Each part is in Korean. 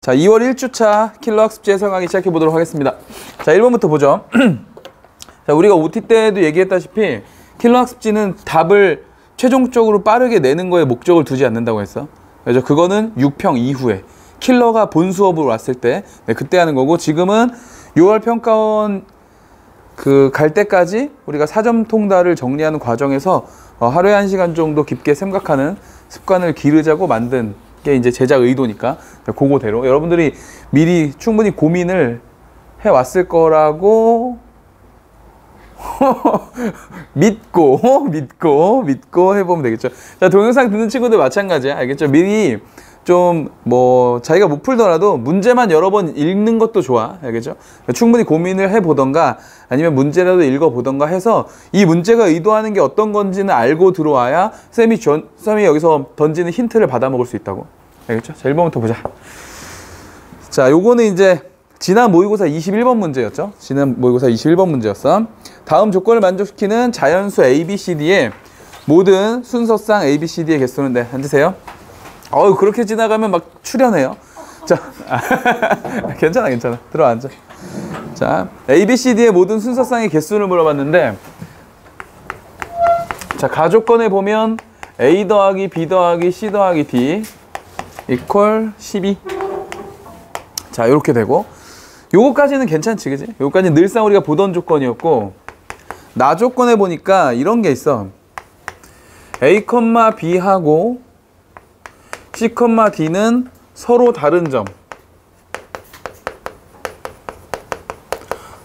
자, 2월 1주차 킬러 학습지 해설강의 시작해 보도록 하겠습니다. 자, 1번부터 보죠. 자, 우리가 OT 때도 얘기했다시피 킬러 학습지는 답을 최종적으로 빠르게 내는 거에 목적을 두지 않는다고 했어. 그래서 그거는 6평 이후에 킬러가 본 수업으로 왔을 때 그때 하는 거고, 지금은 6월 평가원 갈 때까지 우리가 4점 통달을 정리하는 과정에서 하루에 1시간 정도 깊게 생각하는 습관을 기르자고 만든 게 이제 제작 의도니까 그거대로 여러분들이 미리 충분히 고민을 해왔을 거라고 믿고 해보면 되겠죠. 자, 동영상 듣는 친구들 마찬가지야. 알겠죠? 미리 좀 자기가 못 풀더라도 문제만 여러 번 읽는 것도 좋아. 알겠죠? 충분히 고민을 해보던가 아니면 문제라도 읽어보던가 해서 이 문제가 의도하는 게 어떤 건지는 알고 들어와야 쌤이 여기서 던지는 힌트를 받아 먹을 수 있다고. 알겠죠? 자, 1번부터 보자. 자, 요거는 이제 지난 모의고사 21번 문제였죠. 지난 모의고사 21번 문제였어. 다음 조건을 만족시키는 자연수 ABCD의 모든 순서상 ABCD의 개수는, 네, 앉으세요. 그렇게 지나가면 막 출연해요. 자, 괜찮아. 들어와 앉아. 자, ABCD의 모든 순서상의 개수를 물어봤는데, 자, 가조건에 보면 A 더하기 B 더하기 C 더하기 D 이퀄 12. 자, 이렇게 되고, 요거까지는 괜찮지, 그지? 요거까지는 늘상 우리가 보던 조건이었고, 나 조건에 보니까 이런 게 있어. A, B하고 C, D는 서로 다른 점.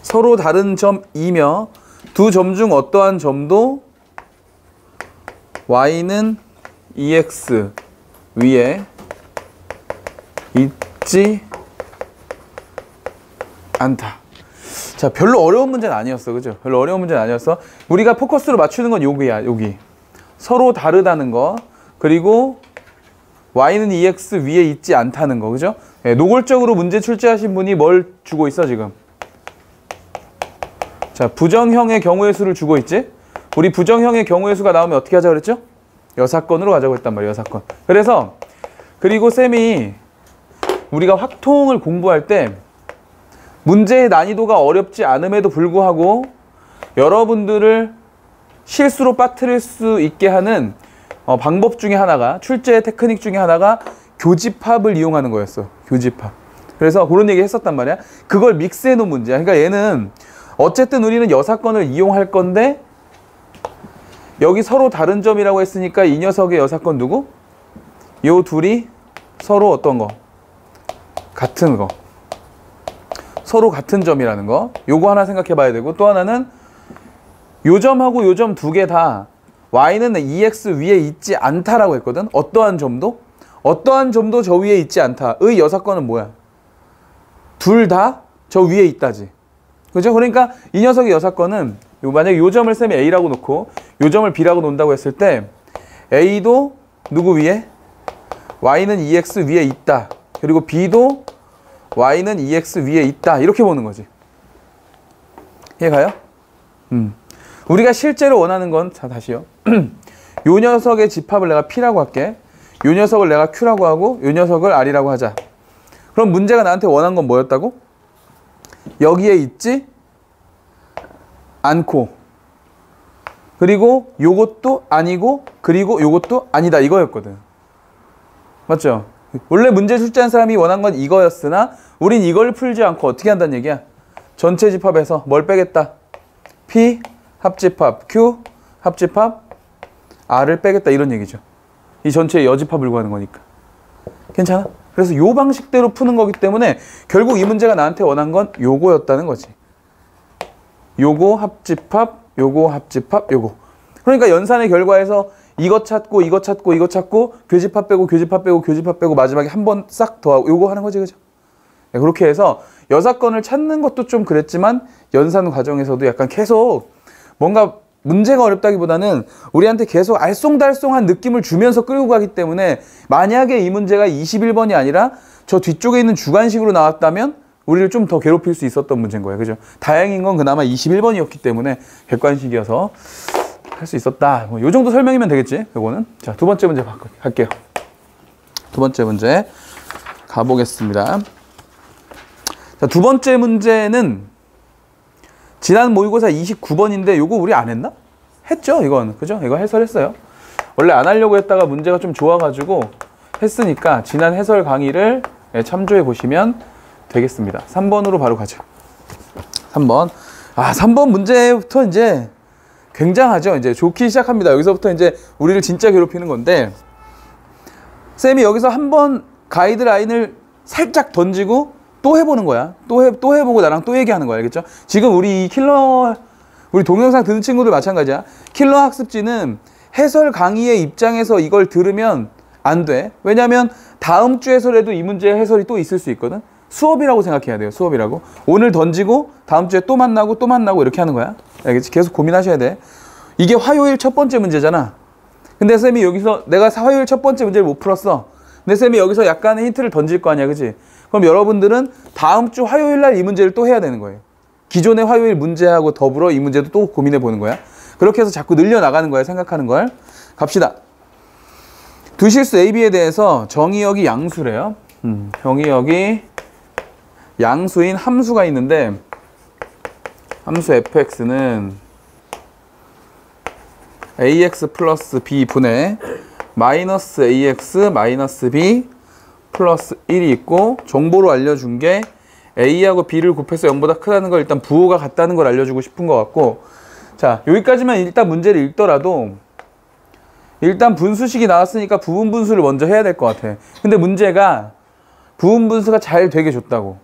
서로 다른 점이며 두 점 중 어떠한 점도 Y는 EX 위에 있지 않다. 자, 별로 어려운 문제는 아니었어. 그죠? 별로 어려운 문제는 아니었어. 우리가 포커스로 맞추는 건 여기야, 여기. 서로 다르다는 거. 그리고 Y는 EX 위에 있지 않다는 거. 그죠? 네, 노골적으로 문제 출제하신 분이 뭘 주고 있어, 지금? 자, 부정형의 경우의 수를 주고 있지? 우리 부정형의 경우의 수가 나오면 어떻게 하자 그랬죠? 여사건으로 가자고 했단 말이야, 여사건. 그리고 쌤이 우리가 확통을 공부할 때 문제의 난이도가 어렵지 않음에도 불구하고 여러분들을 실수로 빠뜨릴 수 있게 하는 방법 중에 하나가, 출제 테크닉 중에 하나가 교집합을 이용하는 거였어. 교집합. 그래서 그런 얘기 했었단 말이야. 그걸 믹스해 놓은 문제야. 그러니까 얘는 어쨌든 우리는 여사건을 이용할 건데, 여기 서로 다른 점이라고 했으니까 이 녀석의 여사건 누구? 요 둘이 서로 어떤 거? 같은 거. 서로 같은 점이라는 거. 요거 하나 생각해 봐야 되고, 또 하나는 요 점하고 요 점 두 개 다 Y는 EX 위에 있지 않다라고 했거든. 어떠한 점도 저 위에 있지 않다. 의 여사건은 뭐야? 둘 다 저 위에 있다지. 그죠? 그러니까 이 녀석의 여사건은 만약에 요 점을 쌤이 A라고 놓고 요 점을 B라고 놓는다고 했을 때 A도 누구 위에? Y는 EX 위에 있다. 그리고 B도 Y는 EX 위에 있다. 이렇게 보는 거지. 이해가요? 우리가 실제로 원하는 건, 자, 다시요. 요 녀석의 집합을 내가 P라고 할게. 요 녀석을 내가 Q라고 하고 요 녀석을 R이라고 하자. 그럼 문제가 나한테 원한 건 뭐였다고? 여기에 있지 않고, 그리고 요것도 아니고, 그리고 요것도 아니다, 이거였거든. 맞죠? 원래 문제 출제한 사람이 원한 건 이거였으나 우린 이걸 풀지 않고 어떻게 한다는 얘기야? 전체 집합에서 뭘 빼겠다? P 합집합, Q 합집합, R을 빼겠다, 이런 얘기죠. 이 전체의 여집합을 구하는 거니까. 괜찮아? 그래서 요 방식대로 푸는 거기 때문에 결국 이 문제가 나한테 원한 건 요거였다는 거지. 요거 합집합, 요거 합집합, 요거. 그러니까 연산의 결과에서 이거 찾고 이거 찾고 이거 찾고 교집합 빼고 교집합 빼고 교집합 빼고 마지막에 한 번 싹 더하고 요거 하는 거지, 그죠? 네, 그렇게 해서 여사건을 찾는 것도 좀 그랬지만 연산 과정에서도 약간 계속 뭔가 문제가 어렵다기보다는 우리한테 계속 알쏭달쏭한 느낌을 주면서 끌고 가기 때문에, 만약에 이 문제가 21번이 아니라 저 뒤쪽에 있는 주관식으로 나왔다면 우리를 좀 더 괴롭힐 수 있었던 문제인 거예요. 그죠? 다행인 건 그나마 21번이었기 때문에 객관식이어서 할 수 있었다. 요 정도 설명이면 되겠지, 요거는. 자, 두 번째 문제 갈게요. 두 번째 문제 가보겠습니다. 자, 두 번째 문제는 지난 모의고사 29번인데 요거 우리 안 했나? 했죠, 이건. 그죠? 이거 해설했어요. 원래 안 하려고 했다가 문제가 좀 좋아가지고 했으니까 지난 해설 강의를 참조해 보시면 되겠습니다. 3번으로 바로 가죠. 3번. 3번 문제부터 이제 굉장하죠. 이제 좋기 시작합니다. 여기서부터 이제 우리를 진짜 괴롭히는 건데, 쌤이 여기서 한번 가이드라인을 살짝 던지고 또 해보는 거야. 또 해보고 나랑 또 얘기하는 거야. 알겠죠? 지금 우리 우리 동영상 듣는 친구들 마찬가지야. 킬러 학습지는 해설 강의의 입장에서 이걸 들으면 안 돼. 왜냐면 다음 주 해설에도 이 문제의 해설이 또 있을 수 있거든. 수업이라고 생각해야 돼요. 수업이라고. 오늘 던지고 다음 주에 또 만나고 이렇게 하는 거야. 알겠지? 계속 고민하셔야 돼. 이게 화요일 첫 번째 문제잖아. 근데 쌤이 여기서 내가 화요일 첫 번째 문제를 못 풀었어. 근데 쌤이 여기서 약간의 힌트를 던질 거 아니야. 그치? 그럼 여러분들은 다음 주 화요일 날 이 문제를 또 해야 되는 거예요. 기존의 화요일 문제하고 더불어 이 문제도 또 고민해 보는 거야. 그렇게 해서 자꾸 늘려나가는 거야. 생각하는 걸. 갑시다. 두 실수 A, B에 대해서 정의역이 양수래요. 정의역이 양수인 함수가 있는데, 함수 fx는 ax 플러스 b 분의 마이너스 ax 마이너스 b 플러스 1이 있고, 정보로 알려준 게 a하고 b를 곱해서 0보다 크다는 걸, 일단 부호가 같다는 걸 알려주고 싶은 것 같고, 자, 여기까지만 일단 문제를 읽더라도 일단 분수식이 나왔으니까 부분 분수를 먼저 해야 될 것 같아. 근데 문제가 부분 분수가 잘 되게 줬다고.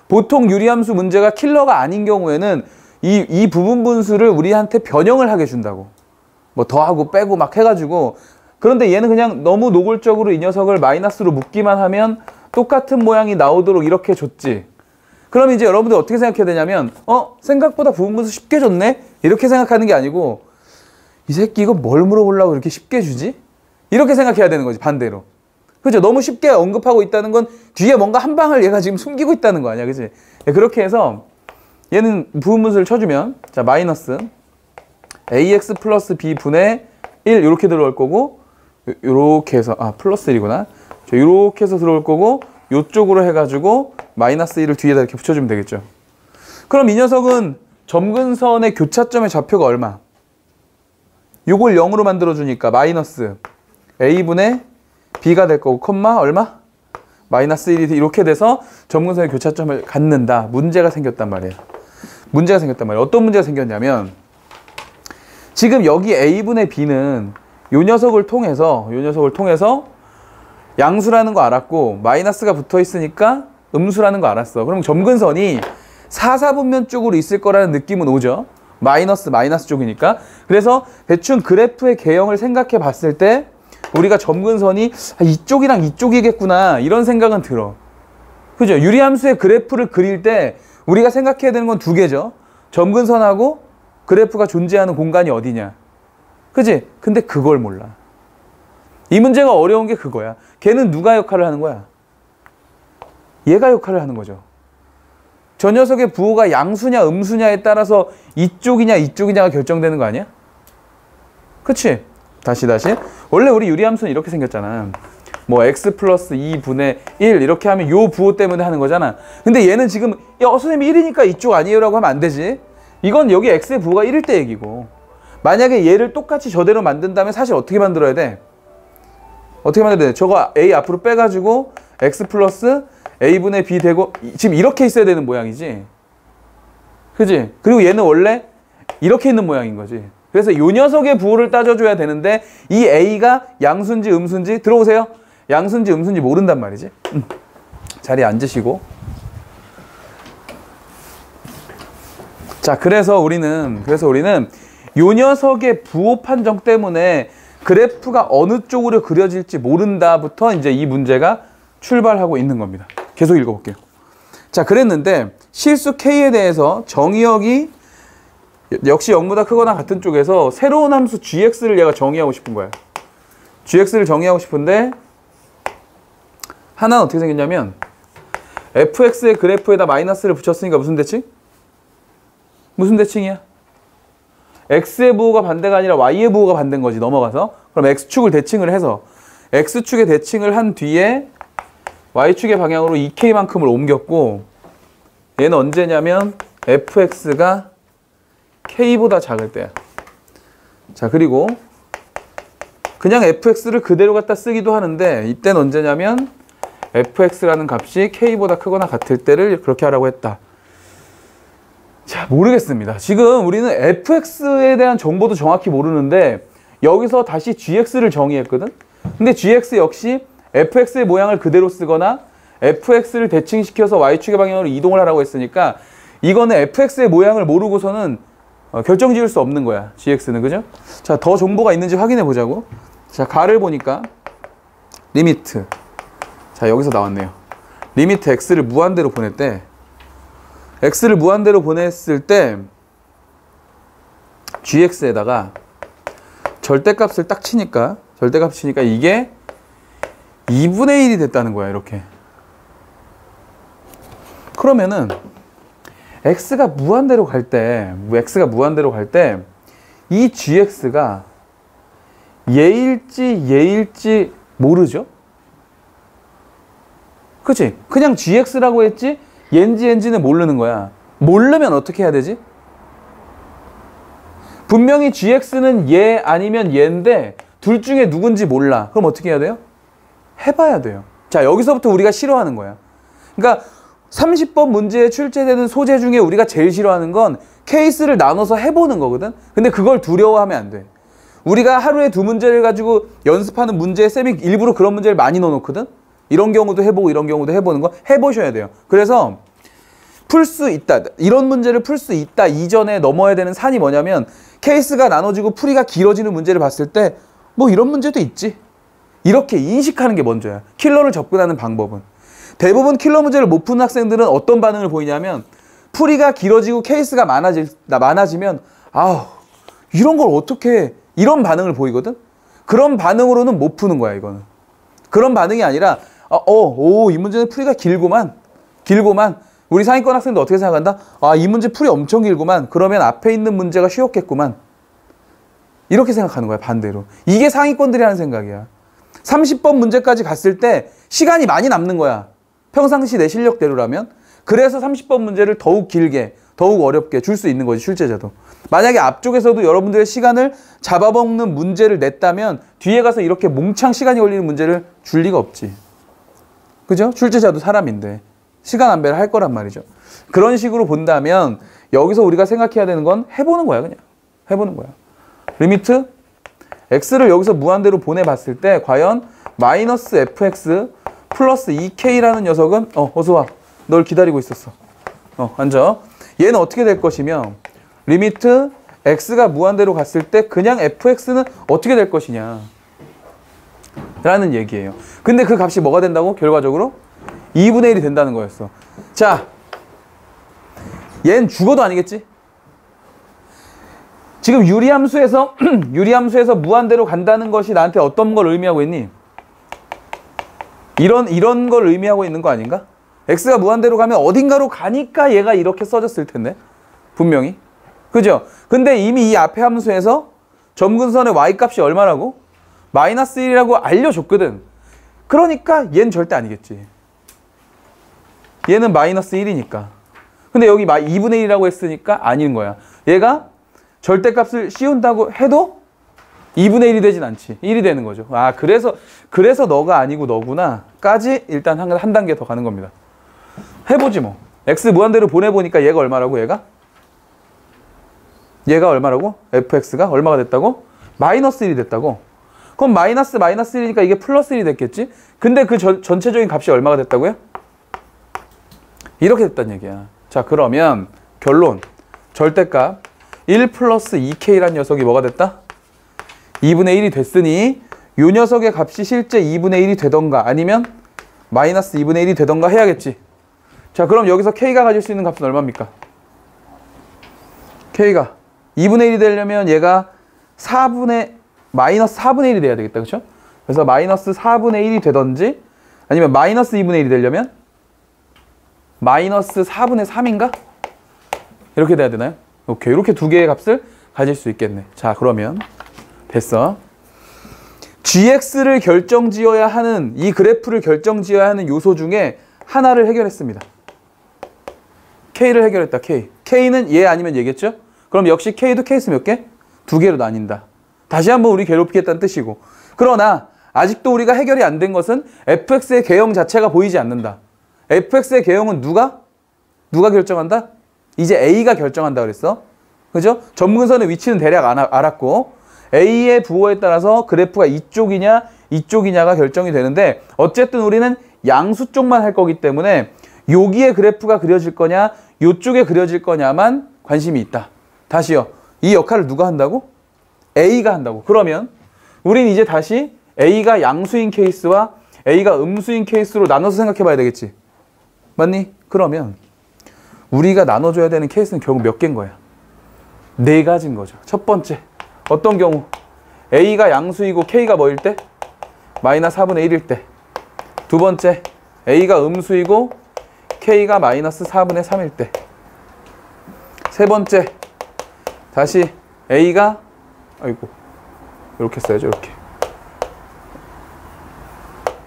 보통 유리함수 문제가 킬러가 아닌 경우에는 이 부분 분수를 우리한테 변형을 하게 준다고. 뭐 더하고 빼고 막 해가지고. 그런데 얘는 그냥 너무 노골적으로 이 녀석을 마이너스로 묶기만 하면 똑같은 모양이 나오도록 이렇게 줬지. 그럼 이제 여러분들 어떻게 생각해야 되냐면, 생각보다 부분 분수 쉽게 줬네? 이렇게 생각하는 게 아니고, 이 새끼 이거 뭘 물어보려고 이렇게 쉽게 주지? 이렇게 생각해야 되는 거지, 반대로. 그죠? 너무 쉽게 언급하고 있다는 건 뒤에 뭔가 한 방을 얘가 지금 숨기고 있다는 거 아니야, 그지? 그렇게 해서 얘는 부분 분수를 쳐주면, 자, 마이너스 ax 플러스 b 분의 1 이렇게 들어올 거고, 요렇게 해서, 플러스 1이구나. 요렇게 해서 들어올 거고, 요쪽으로 해가지고 마이너스 1을 뒤에다 이렇게 붙여주면 되겠죠. 그럼 이 녀석은 점근선의 교차점의 좌표가 얼마? 요걸 0으로 만들어주니까 마이너스 a분의 b가 될 거고, 콤마 얼마? 마이너스 1이 이렇게 돼서 점근선의 교차점을 갖는다. 문제가 생겼단 말이에요. 문제가 생겼단 말이에요. 어떤 문제가 생겼냐면, 지금 여기 a분의 b는 요 녀석을 통해서 양수라는 거 알았고, 마이너스가 붙어 있으니까 음수라는 거 알았어. 그럼 점근선이 사사분면 쪽으로 있을 거라는 느낌은 오죠. 마이너스 쪽이니까. 그래서 대충 그래프의 개형을 생각해 봤을 때 우리가 점근선이 이쪽이랑 이쪽이겠구나, 이런 생각은 들어. 그죠? 유리함수의 그래프를 그릴 때 우리가 생각해야 되는 건 두 개죠. 점근선하고 그래프가 존재하는 공간이 어디냐. 그지? 근데 그걸 몰라. 이 문제가 어려운 게 그거야. 걔는 누가 역할을 하는 거야? 얘가 역할을 하는 거죠. 저 녀석의 부호가 양수냐 음수냐에 따라서 이쪽이냐 이쪽이냐가 결정되는 거 아니야? 그치? 다시. 원래 우리 유리함수는 이렇게 생겼잖아. 뭐 x 플러스 2분의 1 이렇게 하면 요 부호 때문에 하는 거잖아. 근데 얘는 지금 선생님이 1이니까 이쪽 아니에요 라고 하면 안 되지. 이건 여기 x의 부호가 1일 때 얘기고, 만약에 얘를 똑같이 저대로 만든다면 사실 어떻게 만들어야 돼? 저거 a 앞으로 빼가지고 x 플러스 a분의 b 되고, 지금 이렇게 있어야 되는 모양이지. 그지? 그리고 얘는 원래 이렇게 있는 모양인 거지. 그래서 요 녀석의 부호를 따져줘야 되는데, 이 a가 양수인지 음수인지, 들어오세요. 양수인지 음수인지 모른단 말이지. 자리에 앉으시고. 자, 그래서 우리는 요 녀석의 부호 판정 때문에 그래프가 어느 쪽으로 그려질지 모른다부터 이제 이 문제가 출발하고 있는 겁니다. 계속 읽어볼게요. 자, 그랬는데 실수 K에 대해서 정의역이 역시 0보다 크거나 같은 쪽에서 새로운 함수 gx를 얘가 정의하고 싶은 거야. gx를 정의하고 싶은데, 하나는 어떻게 생겼냐면, fx의 그래프에다 마이너스를 붙였으니까 무슨 대칭? 무슨 대칭이야? x의 부호가 반대가 아니라 y의 부호가 반대인 거지, 넘어가서. 그럼 x축을 대칭을 해서 x축에 대칭을 한 뒤에 y축의 방향으로 2k만큼을 옮겼고 얘는 언제냐면 fx가 k보다 작을 때야. 자, 그리고 그냥 fx를 그대로 갖다 쓰기도 하는데 이때는 언제냐면 fx라는 값이 k보다 크거나 같을 때를 그렇게 하라고 했다. 자, 모르겠습니다. 지금 우리는 fx에 대한 정보도 정확히 모르는데 여기서 다시 gx를 정의했거든. 근데 gx 역시 fx의 모양을 그대로 쓰거나 fx를 대칭시켜서 y축의 방향으로 이동을 하라고 했으니까 이거는 fx의 모양을 모르고서는 결정 지을 수 없는 거야. gx는. 그죠? 자, 더 정보가 있는지 확인해 보자고. 자, 가를 보니까 리미트. 자, 여기서 나왔네요. 리미트 x를 무한대로 보냈대. x를 무한대로 보냈을 때 gx에다가 절대값을 딱 치니까 이게 2분의 1이 됐다는 거야. 이렇게. 그러면은 x가 무한대로 갈 때 이 gx가 얘일지 모르죠? 그치? 그냥 gx라고 했지 얘인지는 모르는 거야. 모르면 어떻게 해야 되지? 분명히 gx는 얘 아니면 얘인데 둘 중에 누군지 몰라. 그럼 어떻게 해야 돼요? 해봐야 돼요. 자, 여기서부터 우리가 싫어하는 거야. 그러니까 30번 문제에 출제되는 소재 중에 우리가 제일 싫어하는 건 케이스를 나눠서 해보는 거거든. 근데 그걸 두려워하면 안 돼. 우리가 하루에 2문제를 가지고 연습하는 문제에 쌤이 일부러 그런 문제를 많이 넣어놓거든. 이런 경우도 해보고 이런 경우도 해보는 거 해보셔야 돼요. 그래서 풀 수 있다, 이런 문제를 풀 수 있다 이전에 넘어야 되는 산이 뭐냐면 케이스가 나눠지고 풀이가 길어지는 문제를 봤을 때 뭐 이런 문제도 있지, 이렇게 인식하는 게 먼저야. 킬러를 접근하는 방법은. 대부분 킬러 문제를 못 푸는 학생들은 어떤 반응을 보이냐면 풀이가 길어지고 케이스가 많아지면 아우 이런 걸 어떻게 해, 이런 반응을 보이거든. 그런 반응으로는 못 푸는 거야. 이거는 그런 반응이 아니라 이 문제는 풀이가 길구만. 우리 상위권 학생도 어떻게 생각한다? 이 문제 풀이 엄청 길구만. 그러면 앞에 있는 문제가 쉬웠겠구만. 이렇게 생각하는 거야. 반대로. 이게 상위권들이 하는 생각이야. 30번 문제까지 갔을 때 시간이 많이 남는 거야. 평상시 내 실력대로라면. 그래서 30번 문제를 더욱 길게, 더욱 어렵게 줄 수 있는 거지, 출제자도. 만약에 앞쪽에서도 여러분들의 시간을 잡아먹는 문제를 냈다면 뒤에 가서 이렇게 몽창 시간이 걸리는 문제를 줄 리가 없지. 그죠? 출제자도 사람인데 시간 안배를 할 거란 말이죠. 그런 식으로 본다면 여기서 우리가 생각해야 되는 건 해보는 거야. 그냥 해보는 거야. 리미트 x를 여기서 무한대로 보내봤을 때 과연 마이너스 fx 플러스 2k라는 녀석은 어서 와. 널 기다리고 있었어. 앉아. 얘는 어떻게 될 것이며 리미트 x가 무한대로 갔을 때 그냥 fx는 어떻게 될 것이냐 라는 얘기예요. 근데 그 값이 뭐가 된다고? 결과적으로 2분의 1이 된다는 거였어. 자, 얘는 죽어도 아니겠지? 지금 유리함수에서 무한대로 간다는 것이 나한테 어떤 걸 의미하고 있니? 이런 걸 의미하고 있는 거 아닌가? x가 무한대로 가면 어딘가로 가니까 얘가 이렇게 써졌을 텐데 분명히. 그죠? 근데 이미 이 앞에 함수에서 점근선의 y값이 얼마라고? 마이너스 1이라고 알려줬거든. 그러니까 얘는 절대 아니겠지. 얘는 마이너스 1이니까. 근데 여기 2분의 1이라고 했으니까 아닌 거야. 얘가 절대값을 씌운다고 해도 2분의 1이 되진 않지. 1이 되는 거죠. 그래서 너가 아니고 너구나 까지 일단 한 단계 더 가는 겁니다. 해보지 뭐. x 무한대로 보내보니까 얘가 얼마라고? 얘가 얼마라고? fx가 얼마가 됐다고? 마이너스 1이 됐다고. 그럼 마이너스 1이니까 이게 플러스 1이 됐겠지? 근데 그 전체적인 값이 얼마가 됐다고요? 이렇게 됐다는 얘기야. 자, 그러면 결론. 절대값 1 플러스 2k라는 녀석이 뭐가 됐다? 2분의 1이 됐으니 이 녀석의 값이 실제 2분의 1이 되던가 아니면 마이너스 2분의 1이 되던가 해야겠지. 자, 그럼 여기서 k가 가질 수 있는 값은 얼마입니까? k가 2분의 1이 되려면 얘가 마이너스 4분의 1이 돼야 되겠다. 그렇죠? 그래서 마이너스 4분의 1이 되던지 아니면 마이너스 2분의 1이 되려면 마이너스 4분의 3인가? 이렇게 돼야 되나요? 오케이. 이렇게 두 개의 값을 가질 수 있겠네. 자, 그러면 됐어. gx를 결정지어야 하는, 이 그래프를 결정지어야 하는 요소 중에 하나를 해결했습니다. K를 해결했다. K는 얘 아니면 얘겠죠? 그럼 역시 K도 케이스 몇 개? 2개로 나뉜다. 다시 한번 우리 괴롭히겠다는 뜻이고. 그러나 아직도 우리가 해결이 안 된 것은 fx의 개형 자체가 보이지 않는다. fx의 개형은 누가 결정한다? 이제 A가 결정한다 그랬어. 그죠? 점근선의 위치는 대략 알았고 A의 부호에 따라서 그래프가 이쪽이냐 이쪽이냐가 결정이 되는데 어쨌든 우리는 양수 쪽만 할 거기 때문에 여기에 그래프가 그려질 거냐 이쪽에 그려질 거냐만 관심이 있다. 다시요. 이 역할을 누가 한다고? A가 한다고. 그러면 우린 이제 다시 A가 양수인 케이스와 A가 음수인 케이스로 나눠서 생각해 봐야 되겠지. 맞니? 그러면 우리가 나눠줘야 되는 케이스는 결국 몇 개인 거야? 4가지인 거죠. 첫 번째, 어떤 경우? A가 양수이고 K가 뭐일 때? 마이너스 4분의 1일 때. 두 번째, A가 음수이고 K가 마이너스 4분의 3일 때. 세 번째, 다시 A가 이렇게 써야죠. 이렇게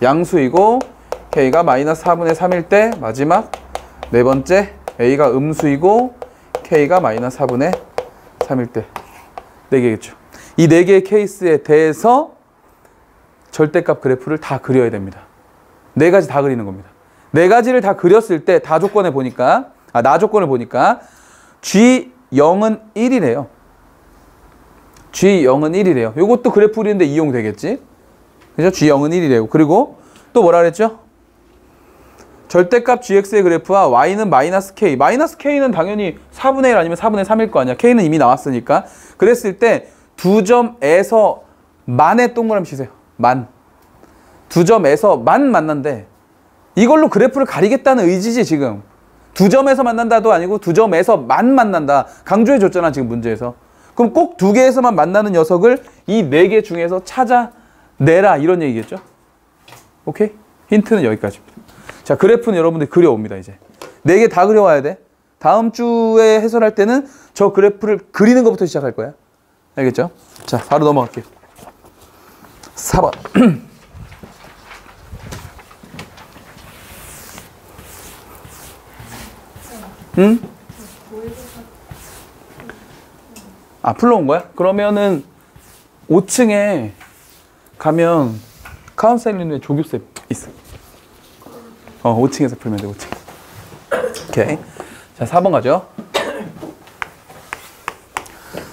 양수이고 K가 마이너스 4분의 3일 때. 마지막 네 번째, A가 음수이고 K가 마이너스 4분의 3일 때. 4개겠죠. 이 4개의 케이스에 대해서 절대값 그래프를 다 그려야 됩니다. 4가지 다 그리는 겁니다. 4가지를 다 그렸을 때 나 조건을 보니까 G0은 1이래요. G0은 1이래요. 이것도 그래프 그리는데 이용되겠지? 그죠? G0은 1이래요. 그리고 또 뭐라 그랬죠? 절대값 gx의 그래프와 y는 마이너스 k. 마이너스 k는 당연히 4분의 1 아니면 4분의 3일 거 아니야. k는 이미 나왔으니까. 그랬을 때 두 점에서 만에 동그라미 치세요. 만. 두 점에서 만 만난대. 이걸로 그래프를 가리겠다는 의지지 지금. 두 점에서 만난다도 아니고 두 점에서 만 만난다. 강조해 줬잖아 지금 문제에서. 그럼 꼭 2개에서만 만나는 녀석을 이 4개 중에서 찾아내라 이런 얘기겠죠. 오케이? 힌트는 여기까지입니다. 자, 그래프는 여러분들이 그려옵니다, 이제. 4개 다 그려와야 돼. 다음 주에 해설할 때는 저 그래프를 그리는 것부터 시작할 거야. 알겠죠? 자, 바로 넘어갈게요. 4번. 응? 아, 풀러온 거야? 그러면은 5층에 가면 카운셀링에 조교쌤 있어. 5층에서 풀면 돼, 5층. 오케이. 자, 4번 가죠.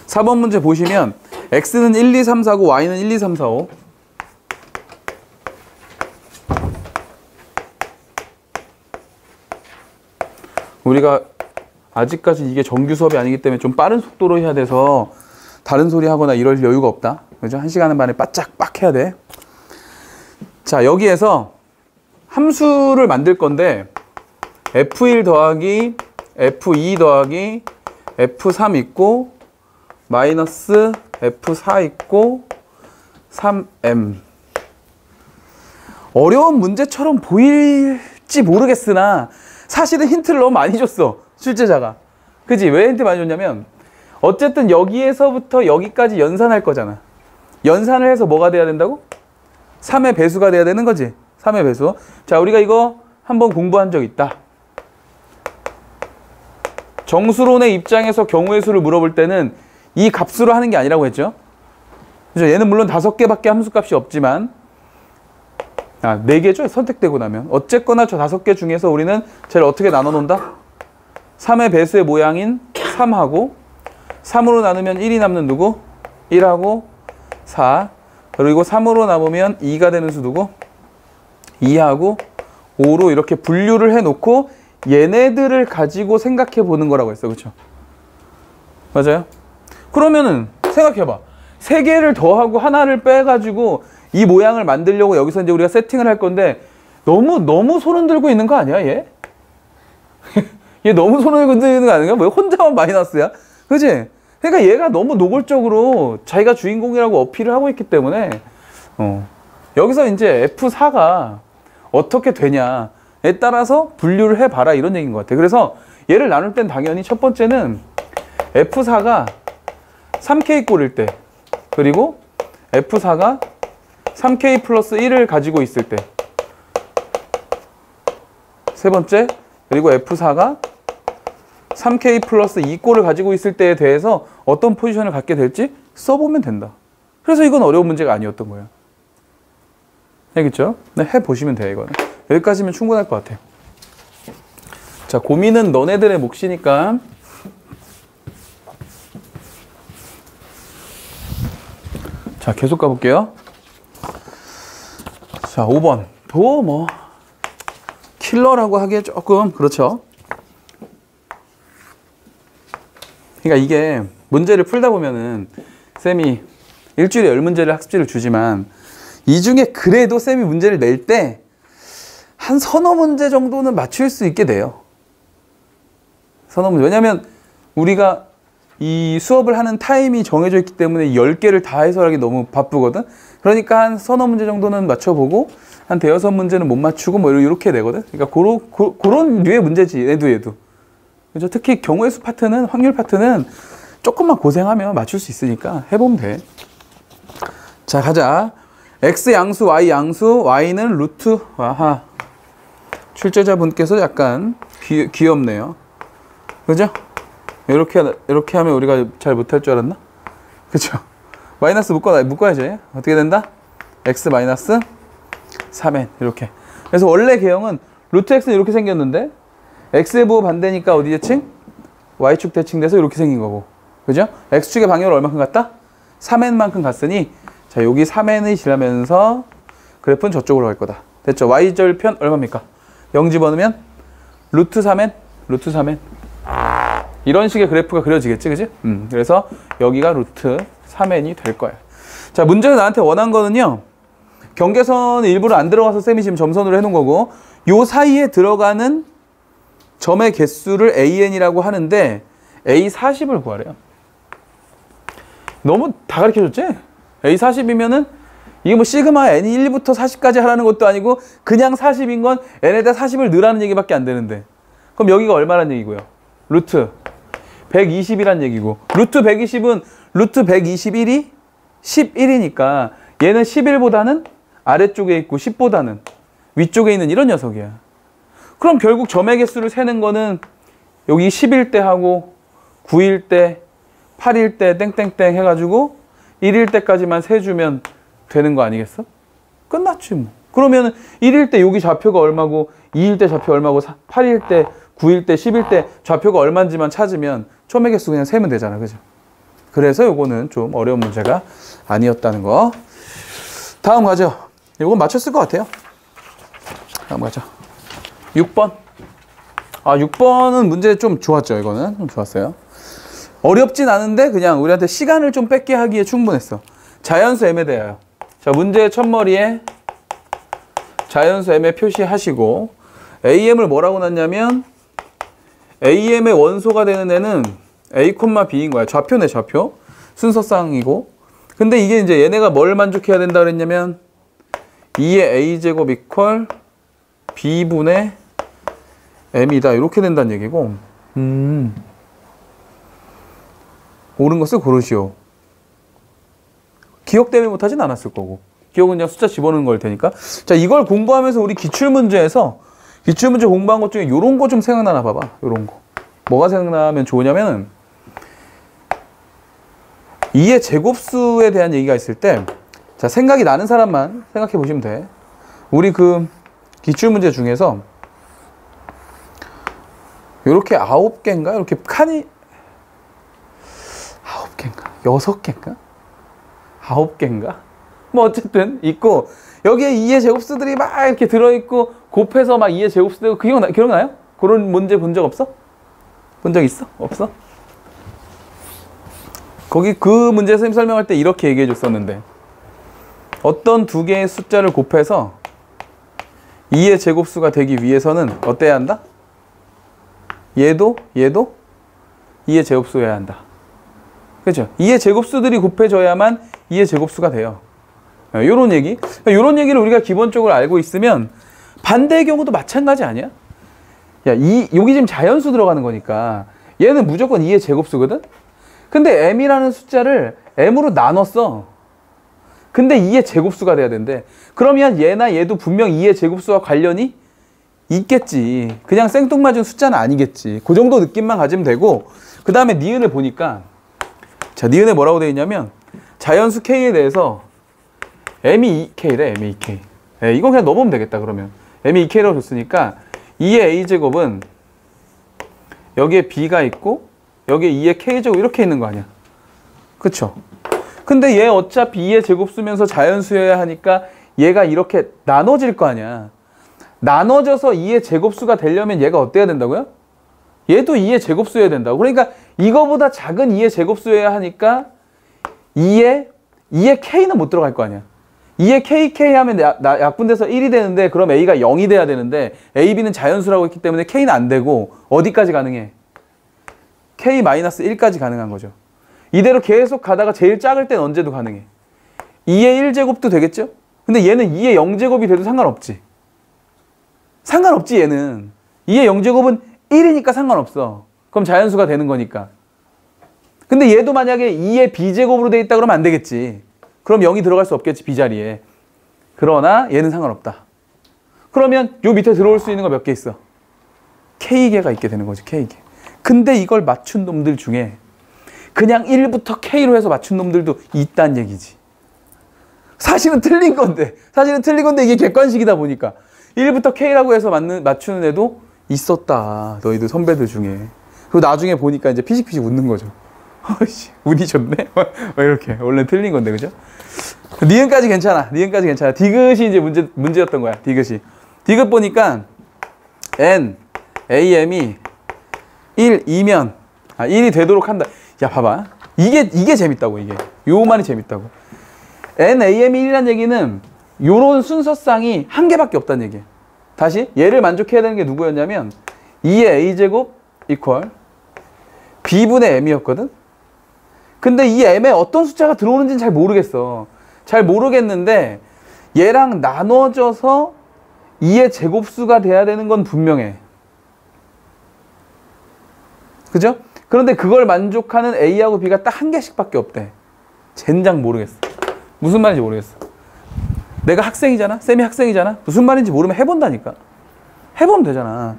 4번 문제 보시면 x는 1, 2, 3, 4고 y는 1, 2, 3, 4, 5. 우리가 아직까지 이게 정규 수업이 아니기 때문에 좀 빠른 속도로 해야 돼서 다른 소리 하거나 이럴 여유가 없다. 그죠? 1시간 반에 바짝 빡 해야 돼. 자, 여기에서 함수를 만들 건데 F1 더하기 F2 더하기 F3 있고 마이너스 F4 있고 3M. 어려운 문제처럼 보일지 모르겠으나 사실은 힌트를 너무 많이 줬어. 출제자가. 그지? 왜 힌트 많이 줬냐면 어쨌든 여기에서부터 여기까지 연산할 거잖아. 연산을 해서 뭐가 돼야 된다고? 3의 배수가 돼야 되는 거지. 3의 배수. 자, 우리가 이거 한번 공부한 적 있다. 정수론의 입장에서 경우의 수를 물어볼 때는 이 값으로 하는 게 아니라고 했죠. 그죠? 얘는 물론 5개밖에 함수값이 없지만 4개죠? 선택되고 나면. 어쨌거나 저 5개 중에서 우리는 쟤를 어떻게 나눠 놓는다? 3의 배수의 모양인 3하고 3으로 나누면 1이 남는 누구? 1하고 4. 그리고 3으로 남으면 2가 되는 수 누구? 2하고 5로 이렇게 분류를 해놓고 얘네들을 가지고 생각해 보는 거라고 했어. 그렇죠? 맞아요? 그러면은 생각해봐. 3개를 더하고 하나를 빼가지고 이 모양을 만들려고 여기서 이제 우리가 세팅을 할 건데 너무 손을 들고 있는 거 아니야, 얘? 얘 너무 손을 들고 있는 거 아닌가? 왜 혼자만 마이너스야? 그지? 그러니까 얘가 너무 노골적으로 자기가 주인공이라고 어필을 하고 있기 때문에 여기서 이제 F4가 어떻게 되냐에 따라서 분류를 해봐라 이런 얘기인 것 같아. 그래서 얘를 나눌 땐 당연히 첫 번째는 F4가 3K 꼴일 때 그리고 F4가 3K 플러스 1을 가지고 있을 때. 세 번째, 그리고 F4가 3K 플러스 2꼴을 가지고 있을 때에 대해서 어떤 포지션을 갖게 될지 써보면 된다. 그래서 이건 어려운 문제가 아니었던 거예요. 알겠죠? 네, 해보시면 돼요, 이거는. 여기까지면 충분할 것 같아요. 자, 고민은 너네들의 몫이니까. 자, 계속 가볼게요. 자, 5번. 도 뭐 킬러라고 하기에 조금 그렇죠. 그러니까 이게 문제를 풀다 보면은 쌤이 일주일에 10문제를 학습지를 주지만 이 중에 그래도 쌤이 문제를 낼 때 한 서너 문제 정도는 맞출 수 있게 돼요. 서너 문제. 왜냐면 우리가 이 수업을 하는 타임이 정해져 있기 때문에 10개를 다 해설하기 너무 바쁘거든. 그러니까 한 서너 문제 정도는 맞춰보고 한 대여섯 문제는 못 맞추고 뭐 이렇게 되거든. 그러니까 그런 류의 문제지. 얘도. 그죠? 특히 경우의 수 파트는, 확률 파트는 조금만 고생하면 맞출 수 있으니까 해보면 돼. 자, 가자. X 양수, Y 양수, Y는 루트, 아하. 출제자분께서 약간 귀엽네요. 그죠? 이렇게 하면 우리가 잘 못할 줄 알았나? 그죠? 마이너스 묶어야지. 어떻게 된다? X 마이너스 3n. 이렇게. 그래서 원래 개형은 루트 X는 이렇게 생겼는데, X의 부호 반대니까 어디 대칭? Y축 대칭돼서 이렇게 생긴 거고. 그죠? X축의 방향으로 얼마큼 갔다? 3n만큼 갔으니, 자, 여기 3n이 지나면서 그래프는 저쪽으로 갈 거다. 됐죠? Y절편 얼마입니까? 0 집어넣으면 루트 3n, 루트 3n. 이런 식의 그래프가 그려지겠지, 그지? 그래서 여기가 루트 3n이 될 거야. 자, 문제가 나한테 원한 거는요, 경계선 일부러 안 들어가서 쌤이 지금 점선으로 해놓은 거고, 요 사이에 들어가는 점의 개수를 AN이라고 하는데, A40을 구하래요. 너무 다 가르쳐줬지? A40이면은, 이게 뭐 시그마 n이 1부터 40까지 하라는 것도 아니고 그냥 40인 건 n에다 40을 넣으라는 얘기밖에 안 되는데, 그럼 여기가 얼마란 얘기고요? 루트 120이란 얘기고, 루트 120은 루트 121이 11이니까 얘는 11보다는 아래쪽에 있고 10보다는 위쪽에 있는 이런 녀석이야. 그럼 결국 점의 개수를 세는 거는 여기 10일 때 하고 9일 때 8일 때 땡땡땡 해가지고 1일 때까지만 세주면 되는 거 아니겠어? 끝났지 뭐. 그러면 1일 때 여기 좌표가 얼마고 2일 때 좌표 얼마고 8일 때 9일 때 10일 때 좌표가 얼마인지만 찾으면 점의 개수 그냥 세면 되잖아. 그죠? 그래서 요거는 좀 어려운 문제가 아니었다는 거. 다음 가죠. 요건 맞췄을 것 같아요. 다음 가죠. 6번. 아, 6번은 문제 좀 좋았죠. 이거는 좀 좋았어요. 어렵진 않은데 그냥 우리한테 시간을 좀 뺏게 하기에 충분했어. 자연수 m에 대하여. 자, 문제의 첫머리에 자연수 m에 표시하시고, am을 뭐라고 놨냐면 am의 원소가 되는 애는 a, b인 거야. 좌표네, 좌표. 순서상이고. 근데 이게 이제 얘네가 뭘 만족해야 된다 그랬냐면 2의 a제곱 이퀄 b분의 m이다. 이렇게 된다는 얘기고. 옳은 것을 고르시오. 기억 때문에 못하진 않았을 거고. 기억은 그냥 숫자 집어넣는 걸 테니까. 자, 이걸 공부하면서 우리 기출문제에서 기출문제 공부한 것 중에 요런 거 좀 생각나나 봐봐. 요런 거. 뭐가 생각나면 좋으냐면은 2의 제곱수에 대한 얘기가 있을 때, 자, 생각이 나는 사람만 생각해 보시면 돼. 우리 그 기출문제 중에서 요렇게 9개인가? 이렇게 칸이 9개인가? 6개인가? 9개인가? 뭐 어쨌든 있고, 여기에 2의 제곱수들이 막 이렇게 들어있고 곱해서 막 2의 제곱수 되고, 기억나요? 그런 문제 본 적 없어? 본 적 있어? 없어? 거기 그 문제 선생님 설명할 때 이렇게 얘기해 줬었는데, 어떤 두 개의 숫자를 곱해서 2의 제곱수가 되기 위해서는 어때야 한다? 얘도 2의 제곱수여야 한다. 그렇죠? 2의 제곱수들이 곱해져야만 2의 제곱수가 돼요. 요런 얘기. 요런 얘기를 우리가 기본적으로 알고 있으면 반대의 경우도 마찬가지 아니야? 야, 여기 지금 자연수 들어가는 거니까 얘는 무조건 2의 제곱수거든? 근데 m이라는 숫자를 m으로 나눴어. 근데 2의 제곱수가 돼야 된대. 그러면 얘나 얘도 분명 2의 제곱수와 관련이 있겠지. 그냥 생뚱맞은 숫자는 아니겠지. 그 정도 느낌만 가지면 되고, 그 다음에 니은을 보니까, 자, 니은에 뭐라고 되어 있냐면 자연수 K에 대해서 MEK래, MEK. 네, 이건 그냥 넣어보면 되겠다. 그러면 MEK라고 줬으니까 2의 A제곱은 여기에 B가 있고 여기에 2의 K제곱 이렇게 있는 거 아니야. 그쵸? 근데 얘 어차피 2의 제곱수면서 자연수여야 하니까 얘가 이렇게 나눠질 거 아니야. 나눠져서 2의 제곱수가 되려면 얘가 어때야 된다고요? 얘도 2의 제곱수여야 된다고. 그러니까 이거보다 작은 2의 제곱수여야 하니까 2의 K는 못 들어갈 거 아니야. 2의 KK 하면 약분돼서 1이 되는데 그럼 A가 0이 돼야 되는데 A, B는 자연수라고 했기 때문에 K는 안 되고 어디까지 가능해? K-1까지 가능한 거죠. 이대로 계속 가다가 제일 작을 땐 언제도 가능해. 2의 1제곱도 되겠죠? 근데 얘는 2의 0제곱이 돼도 상관없지. 상관없지 얘는. 2의 0제곱은 1이니까 상관없어. 그럼 자연수가 되는 거니까. 근데 얘도 만약에 2의 B제곱으로 돼 있다 그러면 안 되겠지. 그럼 0이 들어갈 수 없겠지, B자리에. 그러나 얘는 상관없다. 그러면 요 밑에 들어올 수 있는 거 몇 개 있어? K개가 있게 되는 거지, K개. 근데 이걸 맞춘 놈들 중에 그냥 1부터 K로 해서 맞춘 놈들도 있다는 얘기지. 사실은 틀린 건데 이게 객관식이다 보니까 1부터 K라고 해서 맞추는 애도 있었다. 너희들 선배들 중에. 그리고 나중에 보니까 이제 피식피식 웃는 거죠. 어이씨, 운이 좋네? 이렇게. 원래 틀린 건데, 그죠? 니은까지 괜찮아. 니은까지 괜찮아. 디귿이 이제 문제였던 거야. 디귿이. 디귿 보니까 N, AM이 1, 2면 1이 되도록 한다. 야, 봐봐. 이게 재밌다고, 이게. 요 말이 재밌다고. N, AM이 1이라는 얘기는 요런 순서쌍이 한 개밖에 없다는 얘기야. 다시, 얘를 만족해야 되는 게 누구였냐면 2의 A제곱 이퀄 B분의 M이었거든? 근데 이 M에 어떤 숫자가 들어오는지는 잘 모르겠어. 잘 모르겠는데 얘랑 나눠져서 2의 제곱수가 돼야 되는 건 분명해. 그죠? 그런데 그걸 만족하는 A하고 B가 딱 한 개씩밖에 없대. 젠장 모르겠어. 무슨 말인지 모르겠어. 내가 학생이잖아? 쌤이 학생이잖아? 무슨 말인지 모르면 해본다니까. 해보면 되잖아.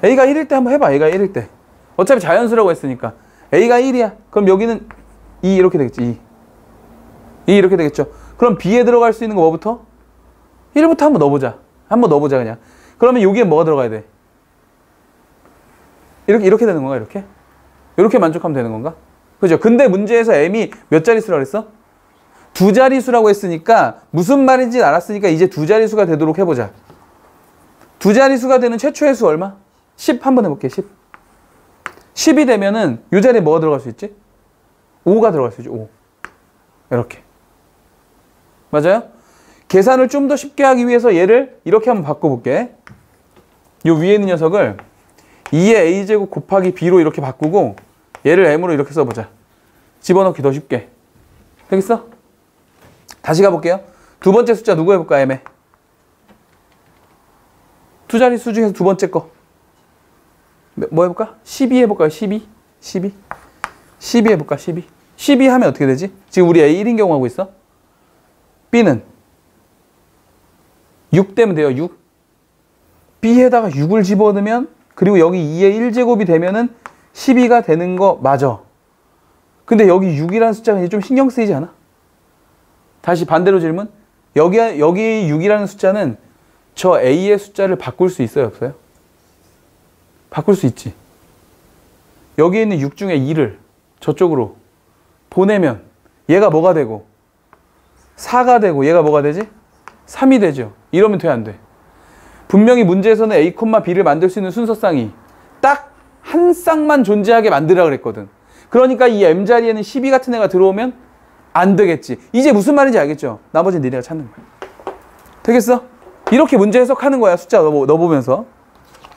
A가 1일 때 한번 해봐. A가 1일 때. 어차피 자연수라고 했으니까. A가 1이야. 그럼 여기는 2 이렇게 되겠지. 2 이렇게 되겠죠. 그럼 B에 들어갈 수 있는 거 뭐부터? 1부터 한번 넣어보자. 한번 넣어보자 그냥. 그러면 여기에 뭐가 들어가야 돼? 이렇게 되는 건가? 이렇게? 이렇게 만족하면 되는 건가? 그죠? 근데 문제에서 M이 몇 자릿수라고 그랬어? 두 자릿수라고 했으니까 무슨 말인지 알았으니까 이제 두 자릿수가 되도록 해보자. 두 자릿수가 되는 최초의 수 얼마? 10 한번 해볼게. 10. 10이 되면은 이 자리에 뭐가 들어갈 수 있지? 5가 들어갈 수 있지. 5. 이렇게. 맞아요? 계산을 좀 더 쉽게 하기 위해서 얘를 이렇게 한번 바꿔볼게. 요 위에 있는 녀석을 2의 A제곱 곱하기 B로 이렇게 바꾸고 얘를 M으로 이렇게 써보자. 집어넣기 더 쉽게. 되겠어? 다시 가볼게요. 두 번째 숫자 누구 해볼까? M에. 두 자리 수 중에서 두 번째 거. 뭐 해볼까? 12 해볼까요? 12? 12? 12 해볼까? 12? 12 하면 어떻게 되지? 지금 우리 A 1인 경우 하고 있어. B는 6 되면 돼요. 6. B에다가 6을 집어넣으면 그리고 여기 2의 1제곱이 되면은 12가 되는 거 맞아. 근데 여기 6이라는 숫자가 이제 좀 신경 쓰이지 않아? 다시 반대로 질문. 여기 6이라는 숫자는 저 A의 숫자를 바꿀 수 있어요? 없어요? 바꿀 수 있지. 여기 있는 6 중에 2를 저쪽으로 보내면 얘가 뭐가 되고 4가 되고 얘가 뭐가 되지? 3이 되죠. 이러면 돼, 안 돼? 분명히 문제에서는 A, B를 만들 수 있는 순서쌍이 딱 한 쌍만 존재하게 만들라 그랬거든. 그러니까 이 M자리에는 12 같은 애가 들어오면 안 되겠지. 이제 무슨 말인지 알겠죠? 나머지는 니네가 찾는 거야. 되겠어? 이렇게 문제 해석하는 거야. 숫자 넣어보면서.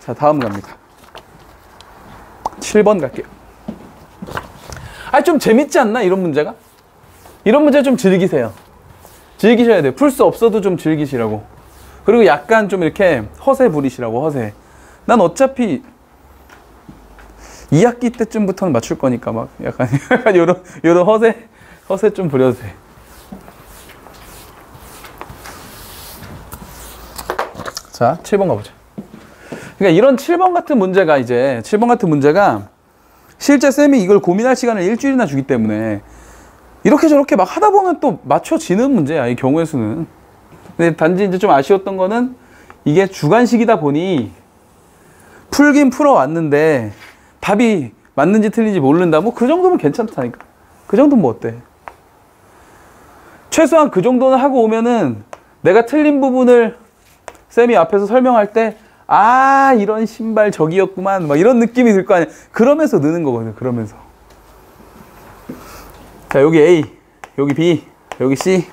자, 다음 갑니다. 7번 갈게요. 좀 재밌지 않나? 이런 문제가? 이런 문제 좀 즐기세요. 즐기셔야 돼요. 풀 수 없어도 좀 즐기시라고. 그리고 약간 좀 이렇게 허세 부리시라고, 허세. 난 어차피 2학기 때쯤부터는 맞출 거니까 막 약간 요런 허세 좀 부려도 돼. 자, 7번 가보자. 그러니까 이런 7번 같은 문제가 이제 7번 같은 문제가 실제 쌤이 이걸 고민할 시간을 일주일이나 주기 때문에 이렇게 저렇게 막 하다 보면 또 맞춰지는 문제야, 이 경우의 수는. 근데 단지 이제 좀 아쉬웠던 거는 이게 주관식이다 보니 풀긴 풀어왔는데 답이 맞는지 틀린지 모른다. 뭐 그 정도면 괜찮다니까. 그 정도면 뭐 어때? 최소한 그 정도는 하고 오면은 내가 틀린 부분을 쌤이 앞에서 설명할 때 아, 이런 신발 저기였구만, 막 이런 느낌이 들 거 아니야. 그러면서 느는 거거든요. 그러면서. 자, 여기 A, 여기 B, 여기 C,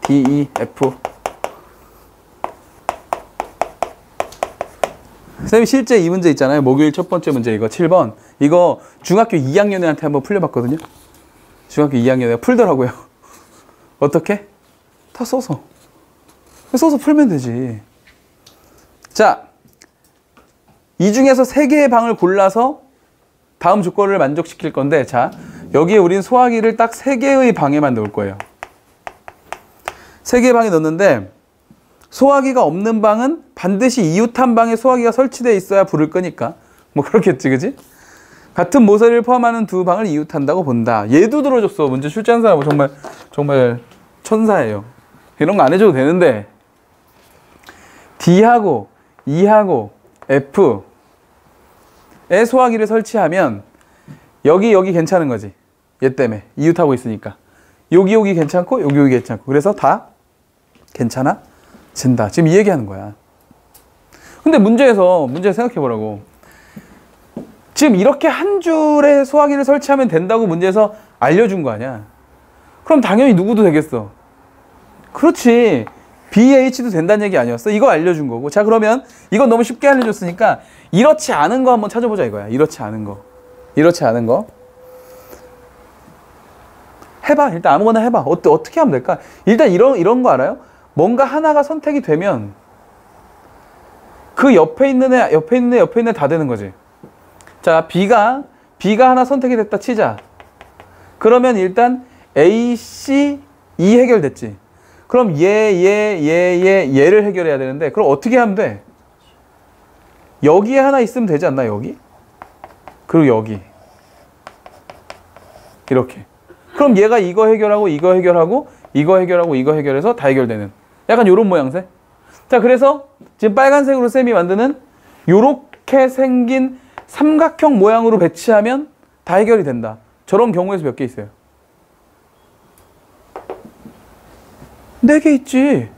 D, E, F. 쌤이 실제 이 문제 있잖아요. 목요일 첫 번째 문제 이거 7번. 이거 중학교 2학년 애한테 한번 풀려봤거든요. 중학교 2학년 애가 풀더라고요. 어떻게? 다 써서 풀면 되지. 자, 이 중에서 3개의 방을 골라서 다음 조건을 만족시킬 건데, 자, 여기에 우린 소화기를 딱 3개의 방에만 넣을 거예요. 3개의 방에 넣는데 소화기가 없는 방은 반드시 이웃한 방에 소화기가 설치되어 있어야 불을 끄니까 뭐 그렇겠지, 그지? 같은 모서리를 포함하는 두 방을 이웃한다고 본다. 얘도 들어줬어. 문제 출제한 사람은 정말 천사예요. 이런 거 안 해줘도 되는데 D하고 E하고 F에 소화기를 설치하면 여기 괜찮은 거지. 얘 때문에 이웃하고 있으니까 여기 괜찮고 여기 괜찮고 그래서 다 괜찮아진다. 지금 이 얘기하는 거야. 근데 문제에서 생각해 보라고. 지금 이렇게 한 줄에 소화기를 설치하면 된다고 문제에서 알려준 거 아니야. 그럼 당연히 누구도 되겠어. 그렇지. BH도 된다는 얘기 아니었어? 이거 알려준 거고. 자, 그러면 이건 너무 쉽게 알려줬으니까 이렇지 않은 거 한번 찾아보자 이거야. 이렇지 않은 거. 해봐. 일단 아무거나 해봐. 어떻게 하면 될까? 일단 이런 거 알아요? 뭔가 하나가 선택이 되면 그 옆에 있는 애 다 되는 거지. 자, B가 하나 선택이 됐다 치자. 그러면 일단 A, C, E 해결됐지. 그럼 얘를 해결해야 되는데 그럼 어떻게 하면 돼? 여기에 하나 있으면 되지 않나, 여기? 그리고 여기. 이렇게. 그럼 얘가 이거 해결하고 이거 해결해서 다 해결되는. 약간 요런 모양새. 자, 그래서 지금 빨간색으로 쌤이 만드는 요렇게 생긴 삼각형 모양으로 배치하면 다 해결이 된다. 저런 경우에서 몇 개 있어요? 4개 있지.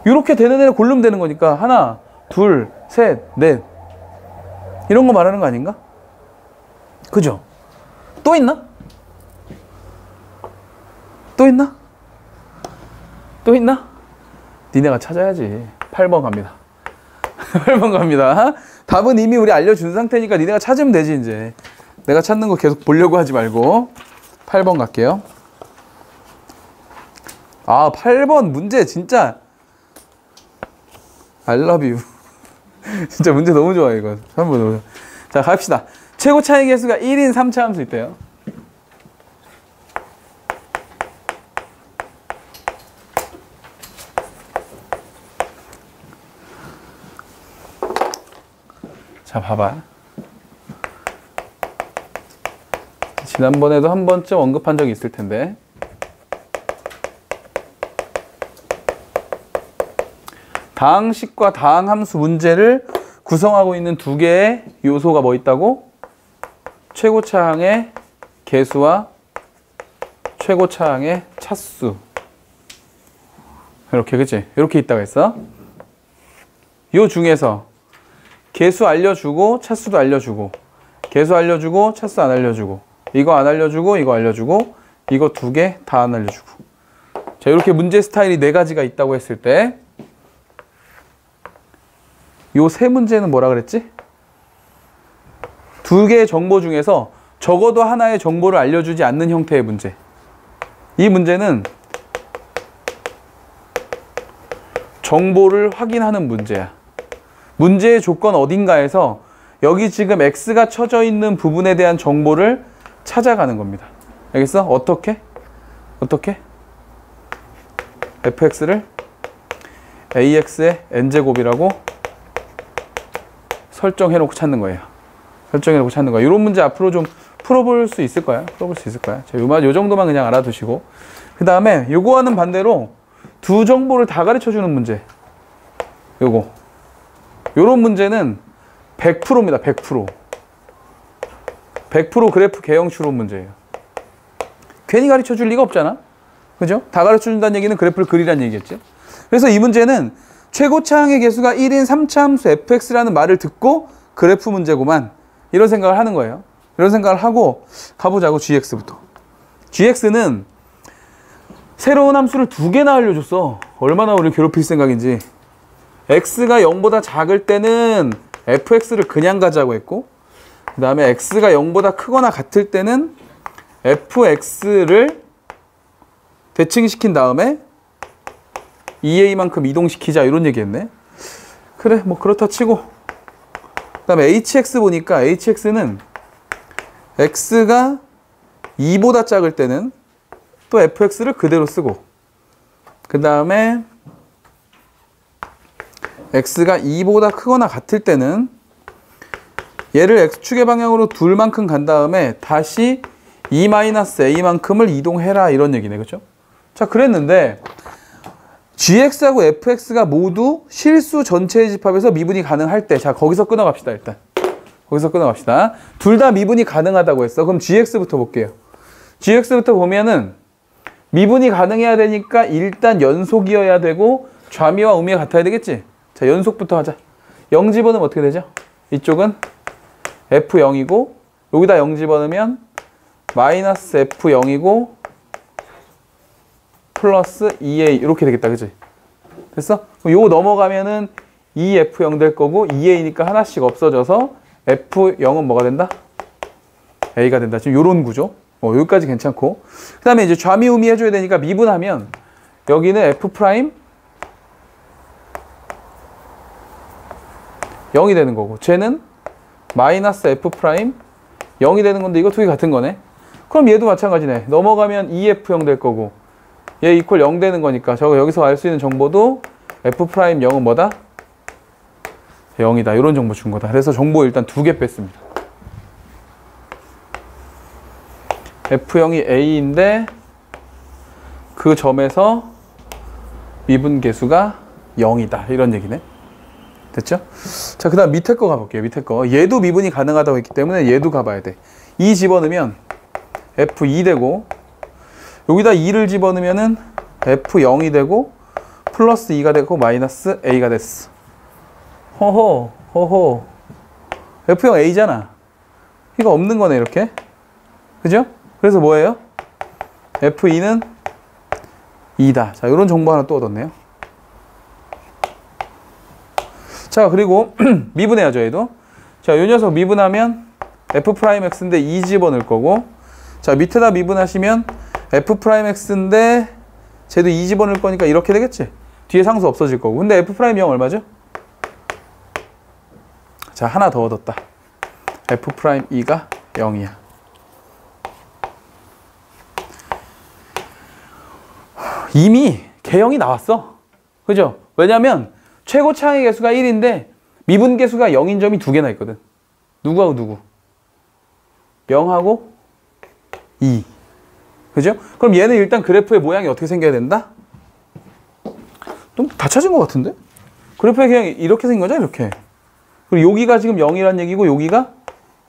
이렇게 되는 애를 고르면 되는 거니까 하나, 둘, 셋, 넷 이런 거 말하는 거 아닌가? 그죠? 또 있나? 니네가 찾아야지. 8번 갑니다. 8번 갑니다. 답은 이미 우리 알려준 상태니까 니네가 찾으면 되지. 이제 내가 찾는 거 계속 보려고 하지 말고 8번 갈게요. 아, 8번 문제 진짜 I love you. 진짜 문제 너무 좋아 이거. 3번 너무. 자, 갑시다. 최고 차이 계수가 1인 3차 함수 있대요. 자, 봐봐. 지난번에도 한 번쯤 언급한 적이 있을 텐데 다항식과 다항함수 문제를 구성하고 있는 2개의 요소가 뭐 있다고? 최고차항의 계수와 최고차항의 차수. 이렇게, 그치? 이렇게 있다고 했어. 요 중에서 계수 알려주고 차수도 알려주고 계수 알려주고 차수 안 알려주고 이거 안 알려주고 이거 알려주고 이거 2개 다 안 알려주고. 자, 이렇게 문제 스타일이 4가지가 있다고 했을 때 요 3문제는 뭐라 그랬지? 2개의 정보 중에서 적어도 하나의 정보를 알려주지 않는 형태의 문제. 이 문제는 정보를 확인하는 문제야. 문제의 조건 어딘가에서 여기 지금 X가 쳐져 있는 부분에 대한 정보를 찾아가는 겁니다. 알겠어? 어떻게? fx를 AX의 n제곱이라고 설정해놓고 찾는 거예요. 설정해놓고 찾는 거예요. 이런 문제 앞으로 좀 풀어볼 수 있을 거야. 풀어볼 수 있을 거야. 요 정도만 그냥 알아두시고. 그 다음에 요거와는 반대로 두 정보를 다 가르쳐주는 문제. 요거. 요런 문제는 100%입니다. 100%. 100% 그래프 개형 추론 문제예요. 괜히 가르쳐줄 리가 없잖아. 그죠? 다 가르쳐준다는 얘기는 그래프를 그리라는 얘기겠지. 그래서 이 문제는 최고차항의 개수가 1인 3차함수 fx라는 말을 듣고 그래프 문제구만. 이런 생각을 하는 거예요. 이런 생각을 하고 가보자고. gx부터. gx는 새로운 함수를 2개나 알려줬어. 얼마나 우리를 괴롭힐 생각인지. x가 0보다 작을 때는 fx를 그냥 가자고 했고, 그 다음에 x가 0보다 크거나 같을 때는 fx를 대칭시킨 다음에 2a만큼 이동시키자 이런 얘기했네. 그래, 뭐 그렇다 치고. 그 다음에 hx 보니까 hx는 x가 2보다 작을 때는 또 fx를 그대로 쓰고, 그 다음에 x가 2보다 크거나 같을 때는 얘를 x축의 방향으로 둘만큼 간 다음에 다시 2-a만큼을 이동해라 이런 얘기네. 그렇죠? 자, 그랬는데 gx하고 fx가 모두 실수 전체의 집합에서 미분이 가능할 때, 자, 거기서 끊어갑시다. 일단 거기서 끊어갑시다. 둘 다 미분이 가능하다고 했어. 그럼 gx부터 볼게요. gx부터 보면은 미분이 가능해야 되니까 일단 연속이어야 되고 좌미와 우미가 같아야 되겠지. 자, 연속부터 하자. 0 집어넣으면 어떻게 되죠? 이쪽은 f0이고 여기다 0 집어넣으면 마이너스 f0이고 플러스 2a 이렇게 되겠다. 그치? 됐어? 그럼 요거 넘어가면은 2f0 될 거고 2a니까 하나씩 없어져서 f0은 뭐가 된다? a가 된다. 지금 요런 구조. 여기까지 괜찮고. 그 다음에 이제 좌미 우미 해줘야 되니까 미분하면 여기는 f' 0이 되는 거고 쟤는 마이너스 f' 0이 되는 건데 이거 두 개 같은 거네. 그럼 얘도 마찬가지네. 넘어가면 2f0 될 거고 얘 이퀄 0 되는 거니까 저거 여기서 알 수 있는 정보도 f' 0은 뭐다? 0이다. 이런 정보 준 거다. 그래서 정보 일단 2개 뺐습니다. f0이 a인데 그 점에서 미분 계수가 0이다. 이런 얘기네. 됐죠? 자, 그 다음 밑에 거 가볼게요. 밑에 거. 얘도 미분이 가능하다고 했기 때문에 얘도 가봐야 돼. 2 집어넣으면 f2 되고 여기다 2를 집어넣으면은 f0이 되고 플러스 2가 되고 마이너스 a가 됐어. 호호 f0 a잖아. 이거 없는 거네 이렇게. 그죠? 그래서 뭐예요? f2는 2다. 자, 이런 정보 하나 또 얻었네요. 자, 그리고 미분해야죠, 얘도. 자, 요 녀석 미분하면 f'x인데 2 집어넣을 거고, 자, 밑에다 미분하시면 f'x인데 쟤도 2 집어넣을 거니까 이렇게 되겠지? 뒤에 상수 없어질 거고. 근데 f'0 얼마죠? 자, 하나 더 얻었다. f'2가 0이야. 이미 개형이 나왔어. 그죠? 왜냐면 최고차항의 개수가 1인데 미분 개수가 0인 점이 2개나 있거든. 누구하고 누구? 0하고 2. 그죠? 그럼 얘는 일단 그래프의 모양이 어떻게 생겨야 된다? 좀 다 찾은 것 같은데? 그래프의 그냥 이렇게 생긴 거죠? 이렇게. 그리고 여기가 지금 0이란 얘기고 여기가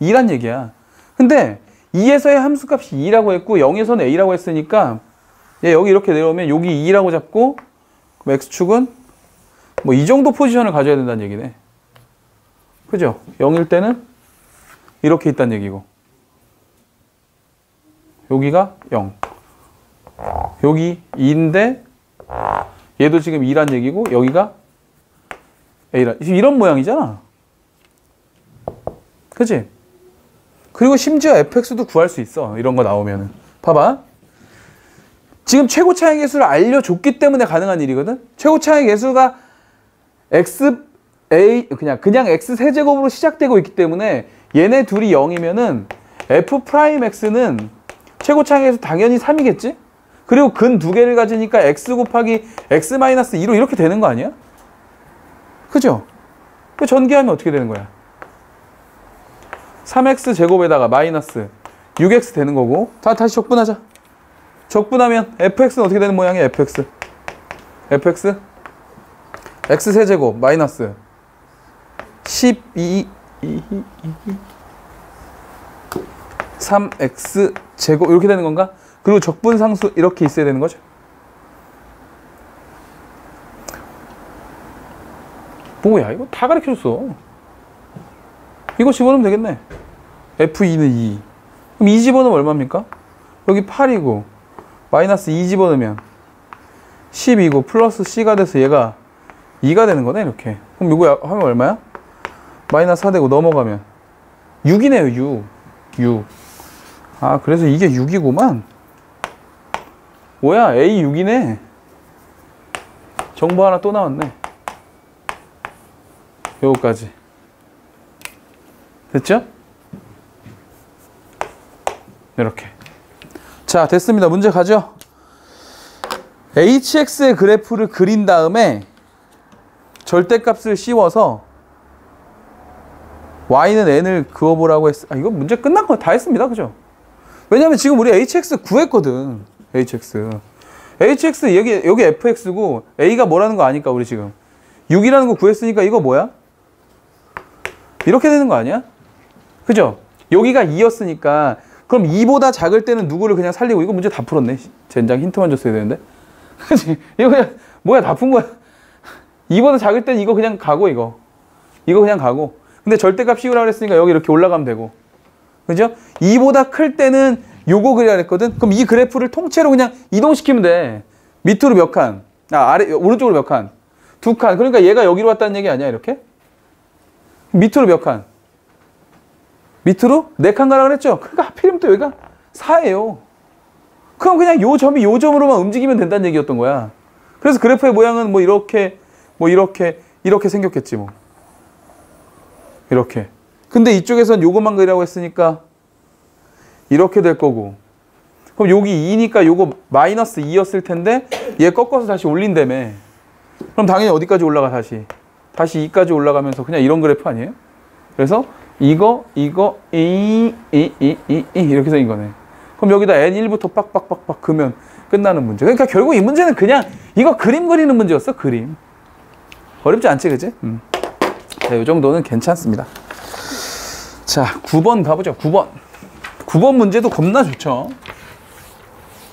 2란 얘기야. 근데 2에서의 함수값이 2라고 했고 0에서는 a라고 했으니까 얘 여기 이렇게 내려오면 여기 2라고 잡고 그럼 x축은 뭐 이 정도 포지션을 가져야 된다는 얘기네. 그죠? 0일 때는 이렇게 있다는 얘기고 여기가 0 여기 2인데 얘도 지금 2란 얘기고 여기가 a란 지금 이런 모양이잖아. 그치? 그리고 심지어 fx도 구할 수 있어. 이런 거 나오면은 봐봐. 지금 최고차항의 개수를 알려줬기 때문에 가능한 일이거든. 최고차항의 개수가 그냥 x 세제곱으로 시작되고 있기 때문에 얘네 둘이 0이면은 f'x는 최고차항의 개수 당연히 3이겠지? 그리고 근 두 개를 가지니까 x 곱하기 x-2로 이렇게 되는 거 아니야? 그죠? 전개하면 어떻게 되는 거야? 3x 제곱에다가 마이너스 6x 되는 거고, 다시 적분하자. 적분하면 fx는 어떻게 되는 모양이야? fx x 세제곱 마이너스 3x 제곱 이렇게 되는 건가? 그리고 적분상수 이렇게 있어야 되는 거죠. 뭐야, 이거 다 가르쳐줬어. 이거 집어넣으면 되겠네. F2는 2. 그럼 2 집어넣으면 얼마입니까? 여기 8이고 마이너스 2 집어넣으면 10이고 플러스 C가 돼서 얘가 2가 되는 거네, 이렇게. 그럼 이거 하면 얼마야? 마이너스 4 되고 넘어가면 6이네요, 6. 아, 그래서 이게 6이구만. 뭐야, A 6이네. 정보 하나 또 나왔네. 요거까지. 됐죠? 이렇게. 자, 됐습니다. 문제 가죠? hx의 그래프를 그린 다음에 절대값을 씌워서 y는 n을 그어보라고 했어. 이거 문제 끝난 거 다 했습니다. 그죠? 왜냐면 지금 우리 hx 구했거든. hx 여기 fx고 a가 뭐라는 거 아니까 우리 지금 6이라는 거 구했으니까 이거 뭐야? 이렇게 되는 거 아니야? 그죠? 여기가 2였으니까 그럼 2보다 작을 때는 누구를 그냥 살리고, 이거 문제 다 풀었네. 젠장 힌트만 줬어야 되는데. 그치? 이거 그냥 뭐야, 다 푼 거야. 2보다 작을 때는 이거 그냥 가고, 이거 그냥 가고. 근데 절대값 씌우라고 그랬으니까 여기 이렇게 올라가면 되고. 그죠? 2보다 클 때는 요거 그려야 했거든. 그럼 이 그래프를 통째로 그냥 이동시키면 돼. 밑으로 몇 칸? 오른쪽으로 몇 칸? 2칸. 그러니까 얘가 여기로 왔다는 얘기 아니야, 이렇게? 밑으로 몇 칸? 밑으로 4칸 가라 그랬죠? 그러니까 하필이면 또 여기가 4예요. 그럼 그냥 요 점이 요 점으로만 움직이면 된다는 얘기였던 거야. 그래서 그래프의 모양은 이렇게 생겼겠지, 뭐. 이렇게. 근데 이쪽에선 요것만 그리라고 했으니까 이렇게 될 거고. 그럼 여기 2니까 요거 마이너스 2였을 텐데 얘 꺾어서 다시 올린다며. 그럼 당연히 어디까지 올라가, 다시 2까지 올라가면서 그냥 이런 그래프 아니에요? 그래서 이거 이렇게 생긴 거네. 그럼 여기다 n1부터 빡빡빡빡 그으면 끝나는 문제. 그러니까 결국 이 문제는 그냥 이거 그림 그리는 문제였어, 그림. 어렵지 않지, 그지? 자, 이 정도는 괜찮습니다. 자, 9번 가보죠. 9번 문제도 겁나 좋죠.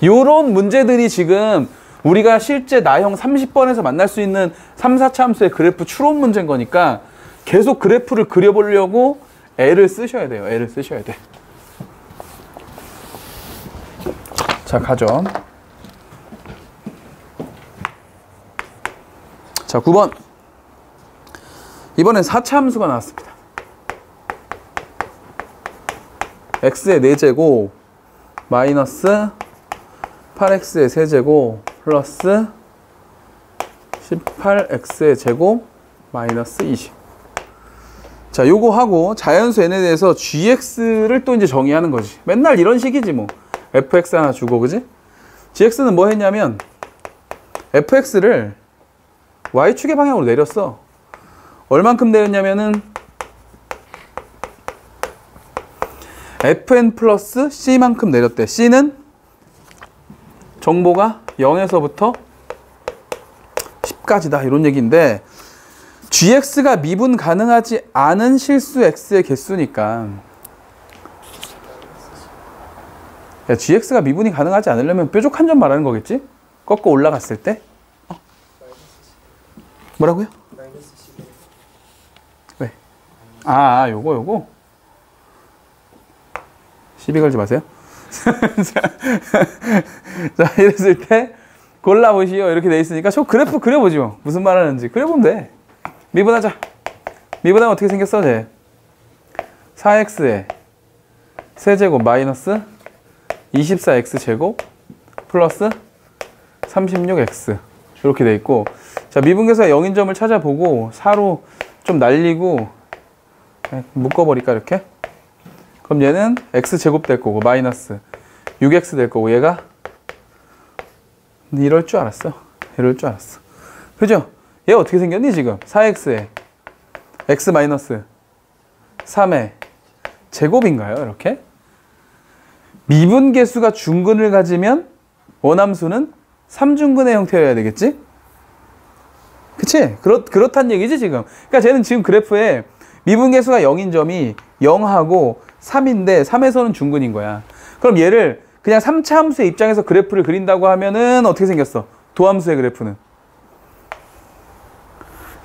요런 문제들이 지금 우리가 실제 나형 30번에서 만날 수 있는 3, 4차 함수의 그래프 추론 문제인 거니까 계속 그래프를 그려보려고 애를 쓰셔야 돼요. 애를 쓰셔야 돼. 자, 가죠. 자, 9번. 이번엔 4차 함수가 나왔습니다. x의 4제곱 마이너스 8x의 세제곱 플러스 18x의 제곱 마이너스 20. 자, 요거 하고 자연수 n에 대해서 gx를 또 이제 정의하는 거지. 맨날 이런 식이지 뭐. fx 하나 주고, 그지? gx는 뭐 했냐면 fx를 y축의 방향으로 내렸어. 얼만큼 내렸냐면은 fn 플러스 c만큼 내렸대. c는 정보가 0에서부터 10까지다 이런 얘기인데, gx가 미분 가능하지 않은 실수 x의 개수니까, 야, gx가 미분이 가능하지 않으려면 뾰족한 점 말하는 거겠지? 꺾어 올라갔을 때? 뭐라고요? 왜? 요거 시비 걸지 마세요. 자, 이랬을 때 골라보시오 이렇게 돼 있으니까 저 그래프 그려보죠. 무슨 말 하는지 그려보면 돼. 미분하자. 미분하면 어떻게 생겼어? 쟤 4x에 세제곱 마이너스 24x 제곱 플러스 36x 이렇게 돼 있고, 자, 미분계수가 0인 점을 찾아보고 4로 좀 날리고 묶어버릴까 이렇게? 그럼 얘는 x제곱 될 거고 마이너스 6x 될 거고, 얘가 이럴 줄 알았어. 그죠? 얘 어떻게 생겼니 지금? 4x에 x 마이너스 3의 제곱인가요? 이렇게? 미분계수가 중근을 가지면 원함수는 3중근의 형태여야 되겠지? 그치? 그렇단 얘기지 지금. 그러니까 쟤는 지금 그래프에 미분계수가 0인 점이 0하고 3인데 3에서는 중근인 거야. 그럼 얘를 그냥 3차 함수의 입장에서 그래프를 그린다고 하면은 어떻게 생겼어? 도함수의 그래프는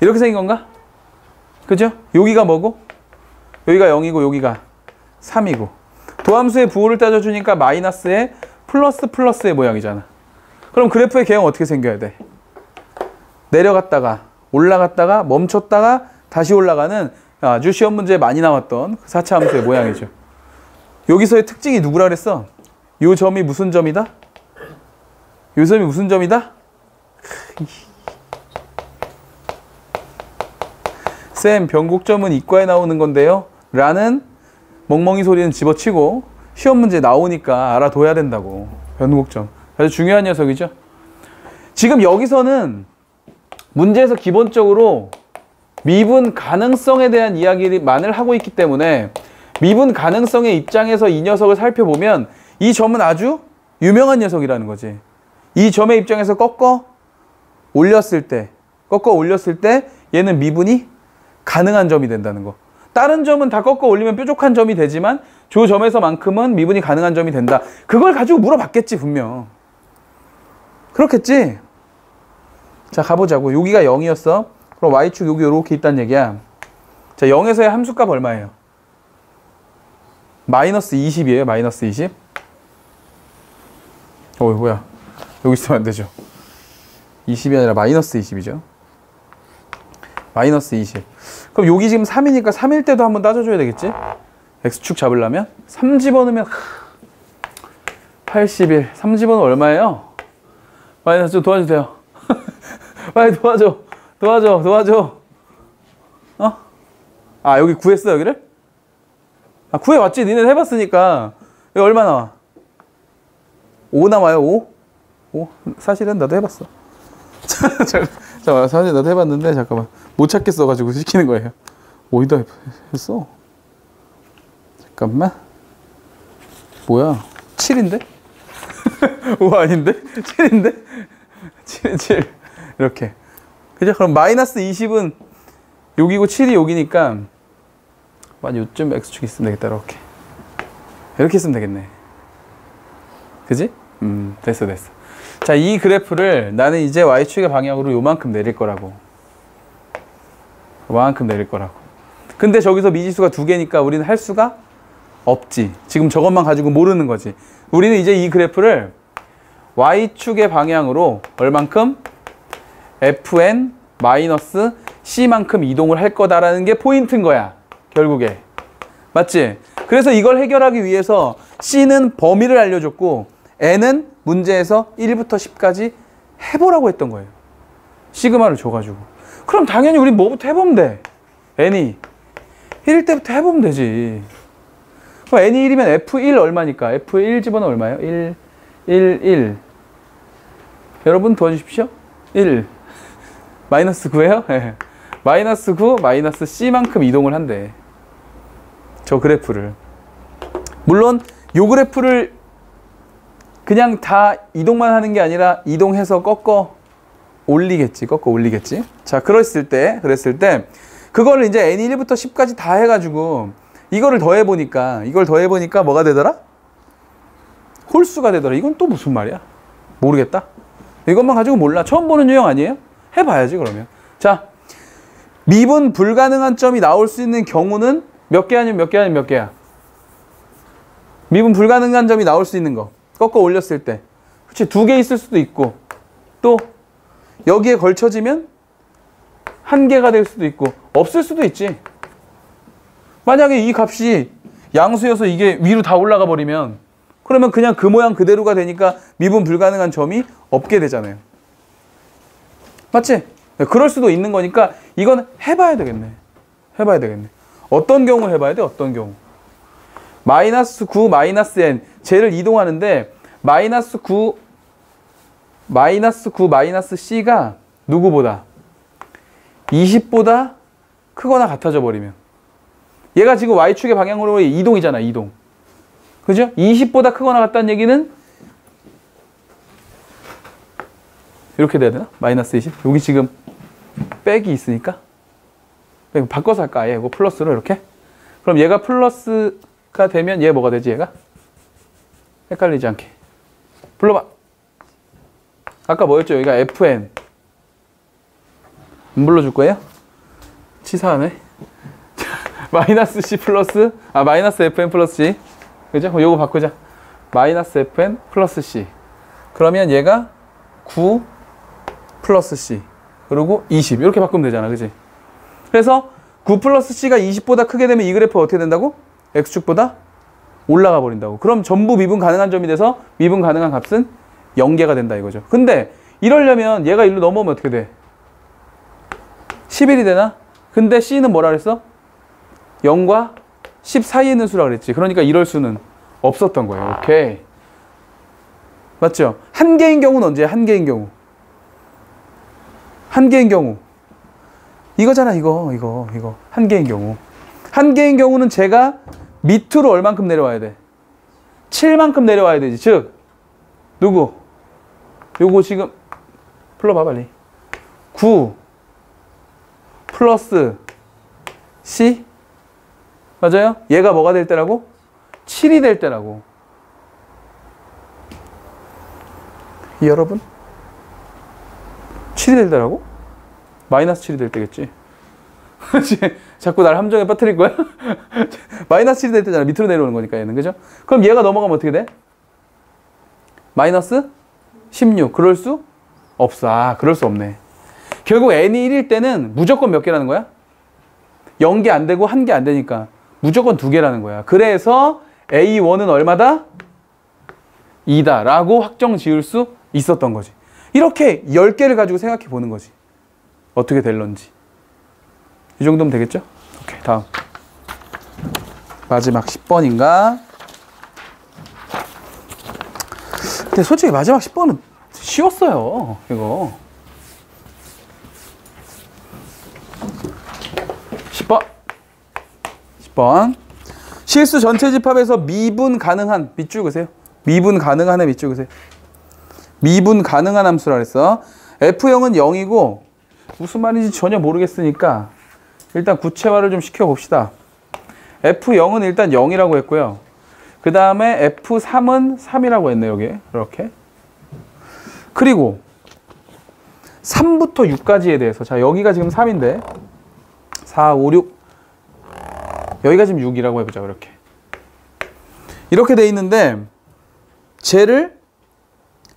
이렇게 생긴 건가? 그죠? 여기가 뭐고? 여기가 0이고 여기가 3이고 도함수의 부호를 따져주니까 마이너스에 플러스의 모양이잖아. 그럼 그래프의 개형 어떻게 생겨야 돼? 내려갔다가 올라갔다가 멈췄다가 다시 올라가는 아주 시험 문제에 많이 나왔던 4차 함수의 모양이죠. 여기서의 특징이 누구라 그랬어? 요 점이 무슨 점이다? 요 점이 무슨 점이다? 쌤, 변곡점은 이과에 나오는 건데요? 라는 멍멍이 소리는 집어치고 시험 문제 나오니까 알아둬야 된다고. 변곡점. 아주 중요한 녀석이죠. 지금 여기서는 문제에서 기본적으로 미분 가능성에 대한 이야기만을 하고 있기 때문에 미분 가능성의 입장에서 이 녀석을 살펴보면 이 점은 아주 유명한 녀석이라는 거지. 이 점의 입장에서 꺾어 올렸을 때 얘는 미분이 가능한 점이 된다는 거. 다른 점은 다 꺾어 올리면 뾰족한 점이 되지만 저 점에서만큼은 미분이 가능한 점이 된다. 그걸 가지고 물어봤겠지 분명. 그렇겠지? 자, 가보자고. 여기가 0이었어. 그럼 y축 여기 이렇게 있다는 얘기야. 자, 0에서의 함수값 얼마예요? 마이너스 20이에요. 마이너스 20. 뭐야. 여기 있으면 안 되죠. 20이 아니라 마이너스 20이죠. 마이너스 20. 그럼 여기 지금 3이니까 3일 때도 한번 따져줘야 되겠지? x축 잡으려면? 3 집어넣으면 81. 3 집어넣으면 얼마예요? 마이너스 좀 도와주세요. 빨리 도와줘. 어? 아, 여기 구했어, 여기를? 아, 구해왔지. 니네 해봤으니까. 여기 얼마 나와? 5 나와요, 5? 5? 사실은 나도 해봤어. 잠깐만, 사실 나도 해봤는데, 잠깐만. 못 찾겠어가지고 시키는 거예요. 어디다 했어? 잠깐만. 뭐야? 7인데? 5 아닌데? 7인데? 7. 이렇게. 그죠? 그럼 마이너스 20은 여기고 7이 여기니까 요쯤 x축 있으면 되겠다. 이렇게 쓰면 되겠네. 그지? 됐어. 자, 이 그래프를 나는 이제 y축의 방향으로 요만큼 내릴 거라고. 근데 저기서 미지수가 2개니까 우리는 할 수가 없지. 지금 저것만 가지고 모르는 거지. 우리는 이제 이 그래프를 y축의 방향으로 얼만큼? fn 마이너스 c만큼 이동을 할 거다라는 게 포인트인 거야. 결국에. 맞지? 그래서 이걸 해결하기 위해서 c는 범위를 알려줬고 n은 문제에서 1부터 10까지 해보라고 했던 거예요. 시그마를 줘가지고. 그럼 당연히 우리 뭐부터 해보면 돼? n이 1일 때부터 해보면 되지. 그럼 n이 1이면 f1 얼마니까? f1 집어넣으면 얼마예요? 1. 여러분 도와주십시오. 1. 마이너스 9예요? 네. 마이너스 9, 마이너스 c만큼 이동을 한대. 저 그래프를. 물론 요 그래프를 그냥 다 이동만 하는 게 아니라 이동해서 꺾어 올리겠지. 자, 그랬을 때 그거를 이제 n이 1부터 10까지 다 해가지고 이걸 더해보니까 뭐가 되더라? 홀수가 되더라. 이건 또 무슨 말이야? 모르겠다. 이것만 가지고 몰라. 처음 보는 유형 아니에요? 해봐야지 그러면. 자, 미분 불가능한 점이 나올 수 있는 경우는 몇 개 아니면 몇 개야? 미분 불가능한 점이 나올 수 있는 거. 꺾어 올렸을 때. 그치, 2개 있을 수도 있고 또 여기에 걸쳐지면 1개가 될 수도 있고 없을 수도 있지. 만약에 이 값이 양수여서 이게 위로 다 올라가 버리면 그러면 그냥 그 모양 그대로가 되니까 미분 불가능한 점이 없게 되잖아요. 맞지? 그럴 수도 있는 거니까 이건 해봐야 되겠네. 어떤 경우 해봐야 돼? 어떤 경우? 마이너스 9, 마이너스 n 쟤를 이동하는데 마이너스 9, 마이너스 c가 누구보다? 20보다 크거나 같아져 버리면. 얘가 지금 Y축의 방향으로 이동이잖아, 이동. 그죠? 20보다 크거나 같다는 얘기는 이렇게 돼야 되나? 마이너스 20? 여기 지금 백이 있으니까 바꿔서 할까? 아예 이거 플러스로 이렇게? 그럼 얘가 플러스가 되면 얘 뭐가 되지, 얘가? 헷갈리지 않게. 불러봐. 아까 뭐였죠? 여기가 fn. 안 불러줄 거예요? 치사하네. 마이너스 c 플러스, 마이너스 fn 플러스 c. 그죠? 요거 바꾸자. 마이너스 fn 플러스 c. 그러면 얘가 9 플러스 c. 그리고 20. 이렇게 바꾸면 되잖아. 그지? 그래서 9 플러스 c가 20보다 크게 되면 이 그래프가 어떻게 된다고? x축보다 올라가 버린다고. 그럼 전부 미분 가능한 점이 돼서 미분 가능한 값은 0개가 된다 이거죠. 근데 이러려면 얘가 일로 넘어오면 어떻게 돼? 11이 되나? 근데 c는 뭐라 그랬어? 0과 10 사이에 있는 수라 그랬지. 그러니까 이럴 수는 없었던 거예요. 오케이. 맞죠? 한 개인 경우는 언제야? 한 개인 경우. 한 개인 경우. 이거잖아, 이거. 한 개인 경우. 한 개인 경우는 제가 밑으로 얼만큼 내려와야 돼? 7만큼 내려와야 되지. 즉, 누구? 요거 지금, 불러봐, 빨리. 9 플러스 C? 맞아요? 얘가 뭐가 될 때라고? 7이 될 때라고. 여러분? 7이 될 때라고? 마이너스 7이 될 때겠지. 자꾸 날 함정에 빠뜨릴 거야? 마이너스 7이 될 때잖아. 밑으로 내려오는 거니까 얘는. 그죠? 그럼 얘가 넘어가면 어떻게 돼? 마이너스 16. 그럴 수 없어. 그럴 수 없네. 결국 n이 1일 때는 무조건 몇 개라는 거야? 0개 안 되고 1개 안 되니까 무조건 2개라는 거야. 그래서 A1은 얼마다? 2다 라고 확정 지을 수 있었던 거지. 이렇게 10개를 가지고 생각해 보는 거지. 어떻게 될런지. 이 정도면 되겠죠? 오케이, 다음. 마지막 10번인가? 근데 솔직히 마지막 10번은 쉬웠어요, 이거. 10번. 실수 전체 집합에서 미분 가능한, 밑줄 그세요. 미분 가능한에 밑줄 그세요. 미분 가능한 함수라 그랬어. F0은 0이고, 무슨 말인지 전혀 모르겠으니까, 일단 구체화를 좀 시켜봅시다. F0은 일단 0이라고 했고요. 그 다음에 F3은 3이라고 했네, 여기. 이렇게. 그리고 3부터 6까지에 대해서, 자, 여기가 지금 3인데, 4, 5, 6. 여기가 지금 6이라고 해보자, 이렇게. 이렇게 돼 있는데, 쟤를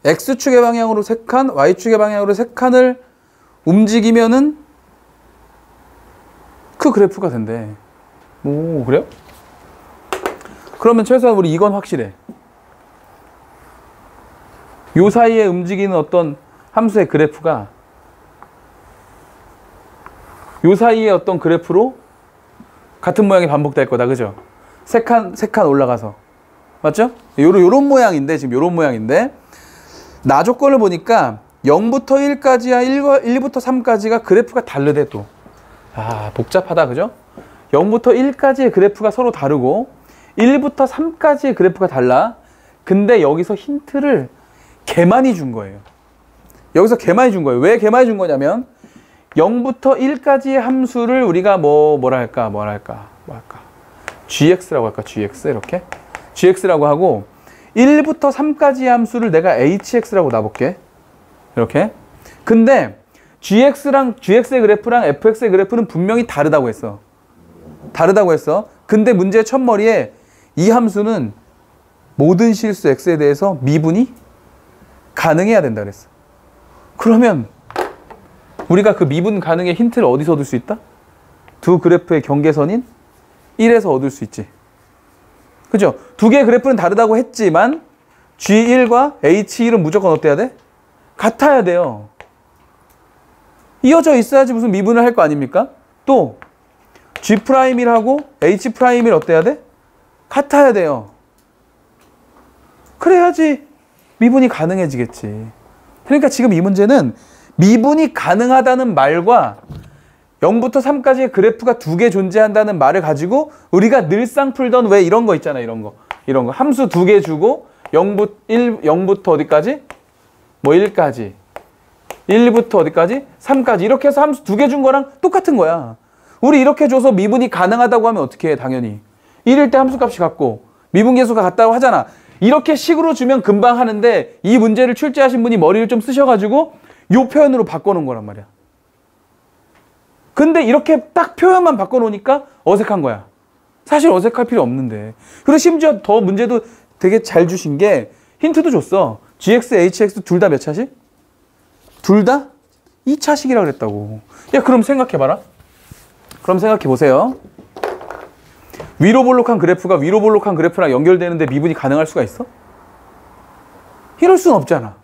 X축의 방향으로 3칸, Y축의 방향으로 3칸을 움직이면은 그 그래프가 된대. 오, 그래요? 그러면 최소한 우리 이건 확실해. 요 사이에 움직이는 어떤 함수의 그래프가 요 사이에 어떤 그래프로 같은 모양이 반복될 거다. 그죠? 세 칸 올라가서. 맞죠? 요런 모양인데, 지금 요런 모양인데, 나 조건을 보니까 0부터 1까지야, 1부터 3까지가 그래프가 다르대, 또. 복잡하다. 그죠? 0부터 1까지의 그래프가 서로 다르고, 1부터 3까지의 그래프가 달라. 근데 여기서 힌트를 개 많이 준 거예요. 여기서 개 많이 준 거예요. 왜 개 많이 준 거냐면, 0부터 1까지의 함수를 우리가 뭐라 할까? gx라고 할까? gx 이렇게 gx라고 하고 1부터 3까지의 함수를 내가 hx라고 놔볼게. 이렇게. 근데 gx의 그래프랑 fx의 그래프는 분명히 다르다고 했어. 근데 문제의 첫머리에 이 함수는 모든 실수 x에 대해서 미분이 가능해야 된다 그랬어. 그러면 우리가 그 미분 가능의 힌트를 어디서 얻을 수 있다? 두 그래프의 경계선인 1에서 얻을 수 있지. 그죠? 두 개의 그래프는 다르다고 했지만 G1과 H1은 무조건 어때야 돼? 같아야 돼요. 이어져 있어야지 무슨 미분을 할 거 아닙니까? 또 G'1하고 H'1을 어때야 돼? 같아야 돼요. 그래야지 미분이 가능해지겠지. 그러니까 지금 이 문제는 미분이 가능하다는 말과 0부터 3까지의 그래프가 두 개 존재한다는 말을 가지고 우리가 늘상 풀던 왜 이런 거 있잖아. 이런 거. 함수 두 개 주고 0부터 어디까지? 뭐 1까지. 1부터 어디까지? 3까지. 이렇게 해서 함수 두 개 준 거랑 똑같은 거야. 우리 이렇게 줘서 미분이 가능하다고 하면 어떻게 해? 당연히. 1일 때 함수값이 같고 미분계수가 같다고 하잖아. 이렇게 식으로 주면 금방 하는데 이 문제를 출제하신 분이 머리를 좀 쓰셔가지고 이 표현으로 바꿔놓은 거란 말이야. 근데 이렇게 딱 표현만 바꿔놓으니까 어색한 거야. 사실 어색할 필요 없는데. 그리고 심지어 더 문제도 되게 잘 주신 게 힌트도 줬어. gx, hx 둘 다 몇 차식? 둘 다 2차식이라고 그랬다고. 야, 그럼 생각해봐라. 그럼 생각해보세요. 위로 볼록한 그래프가 위로 볼록한 그래프랑 연결되는데 미분이 가능할 수가 있어? 이럴 수는 없잖아.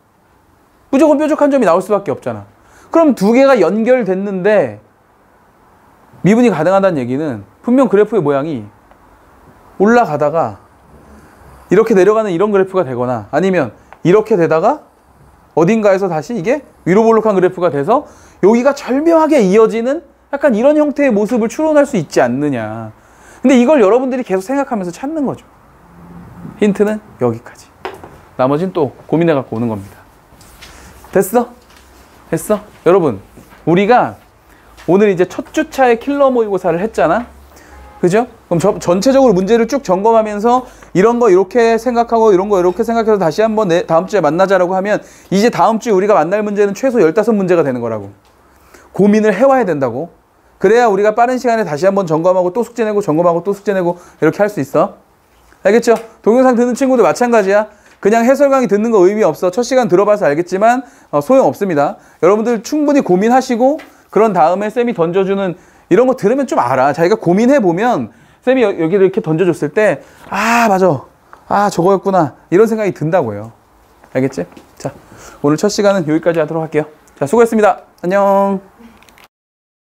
무조건 뾰족한 점이 나올 수밖에 없잖아. 그럼 두 개가 연결됐는데 미분이 가능하다는 얘기는 분명 그래프의 모양이 올라가다가 이렇게 내려가는 이런 그래프가 되거나 아니면 이렇게 되다가 어딘가에서 다시 이게 위로 볼록한 그래프가 돼서 여기가 절묘하게 이어지는 약간 이런 형태의 모습을 추론할 수 있지 않느냐. 근데 이걸 여러분들이 계속 생각하면서 찾는 거죠. 힌트는 여기까지. 나머지는 또 고민해 갖고 오는 겁니다. 됐어? 됐어? 여러분, 우리가 오늘 이제 첫 주차에 킬러 모의고사를 했잖아. 그죠? 그럼 전체적으로 문제를 쭉 점검하면서 이런 거 이렇게 생각하고 이런 거 이렇게 생각해서 다시 한번 다음 주에 만나자라고 하면 이제 다음 주에 우리가 만날 문제는 최소 15문제가 되는 거라고. 고민을 해와야 된다고. 그래야 우리가 빠른 시간에 다시 한번 점검하고 또 숙제 내고 점검하고 또 숙제 내고 이렇게 할 수 있어. 알겠죠? 동영상 듣는 친구들 마찬가지야. 그냥 해설 강의 듣는 거 의미 없어. 첫 시간 들어봐서 알겠지만 소용없습니다. 여러분들 충분히 고민하시고 그런 다음에 쌤이 던져주는 이런 거 들으면 좀 알아. 자기가 고민해보면 쌤이 여기를 이렇게 던져줬을 때 아 맞아. 아 저거였구나. 이런 생각이 든다고요. 알겠지? 자, 오늘 첫 시간은 여기까지 하도록 할게요. 자, 수고했습니다. 안녕.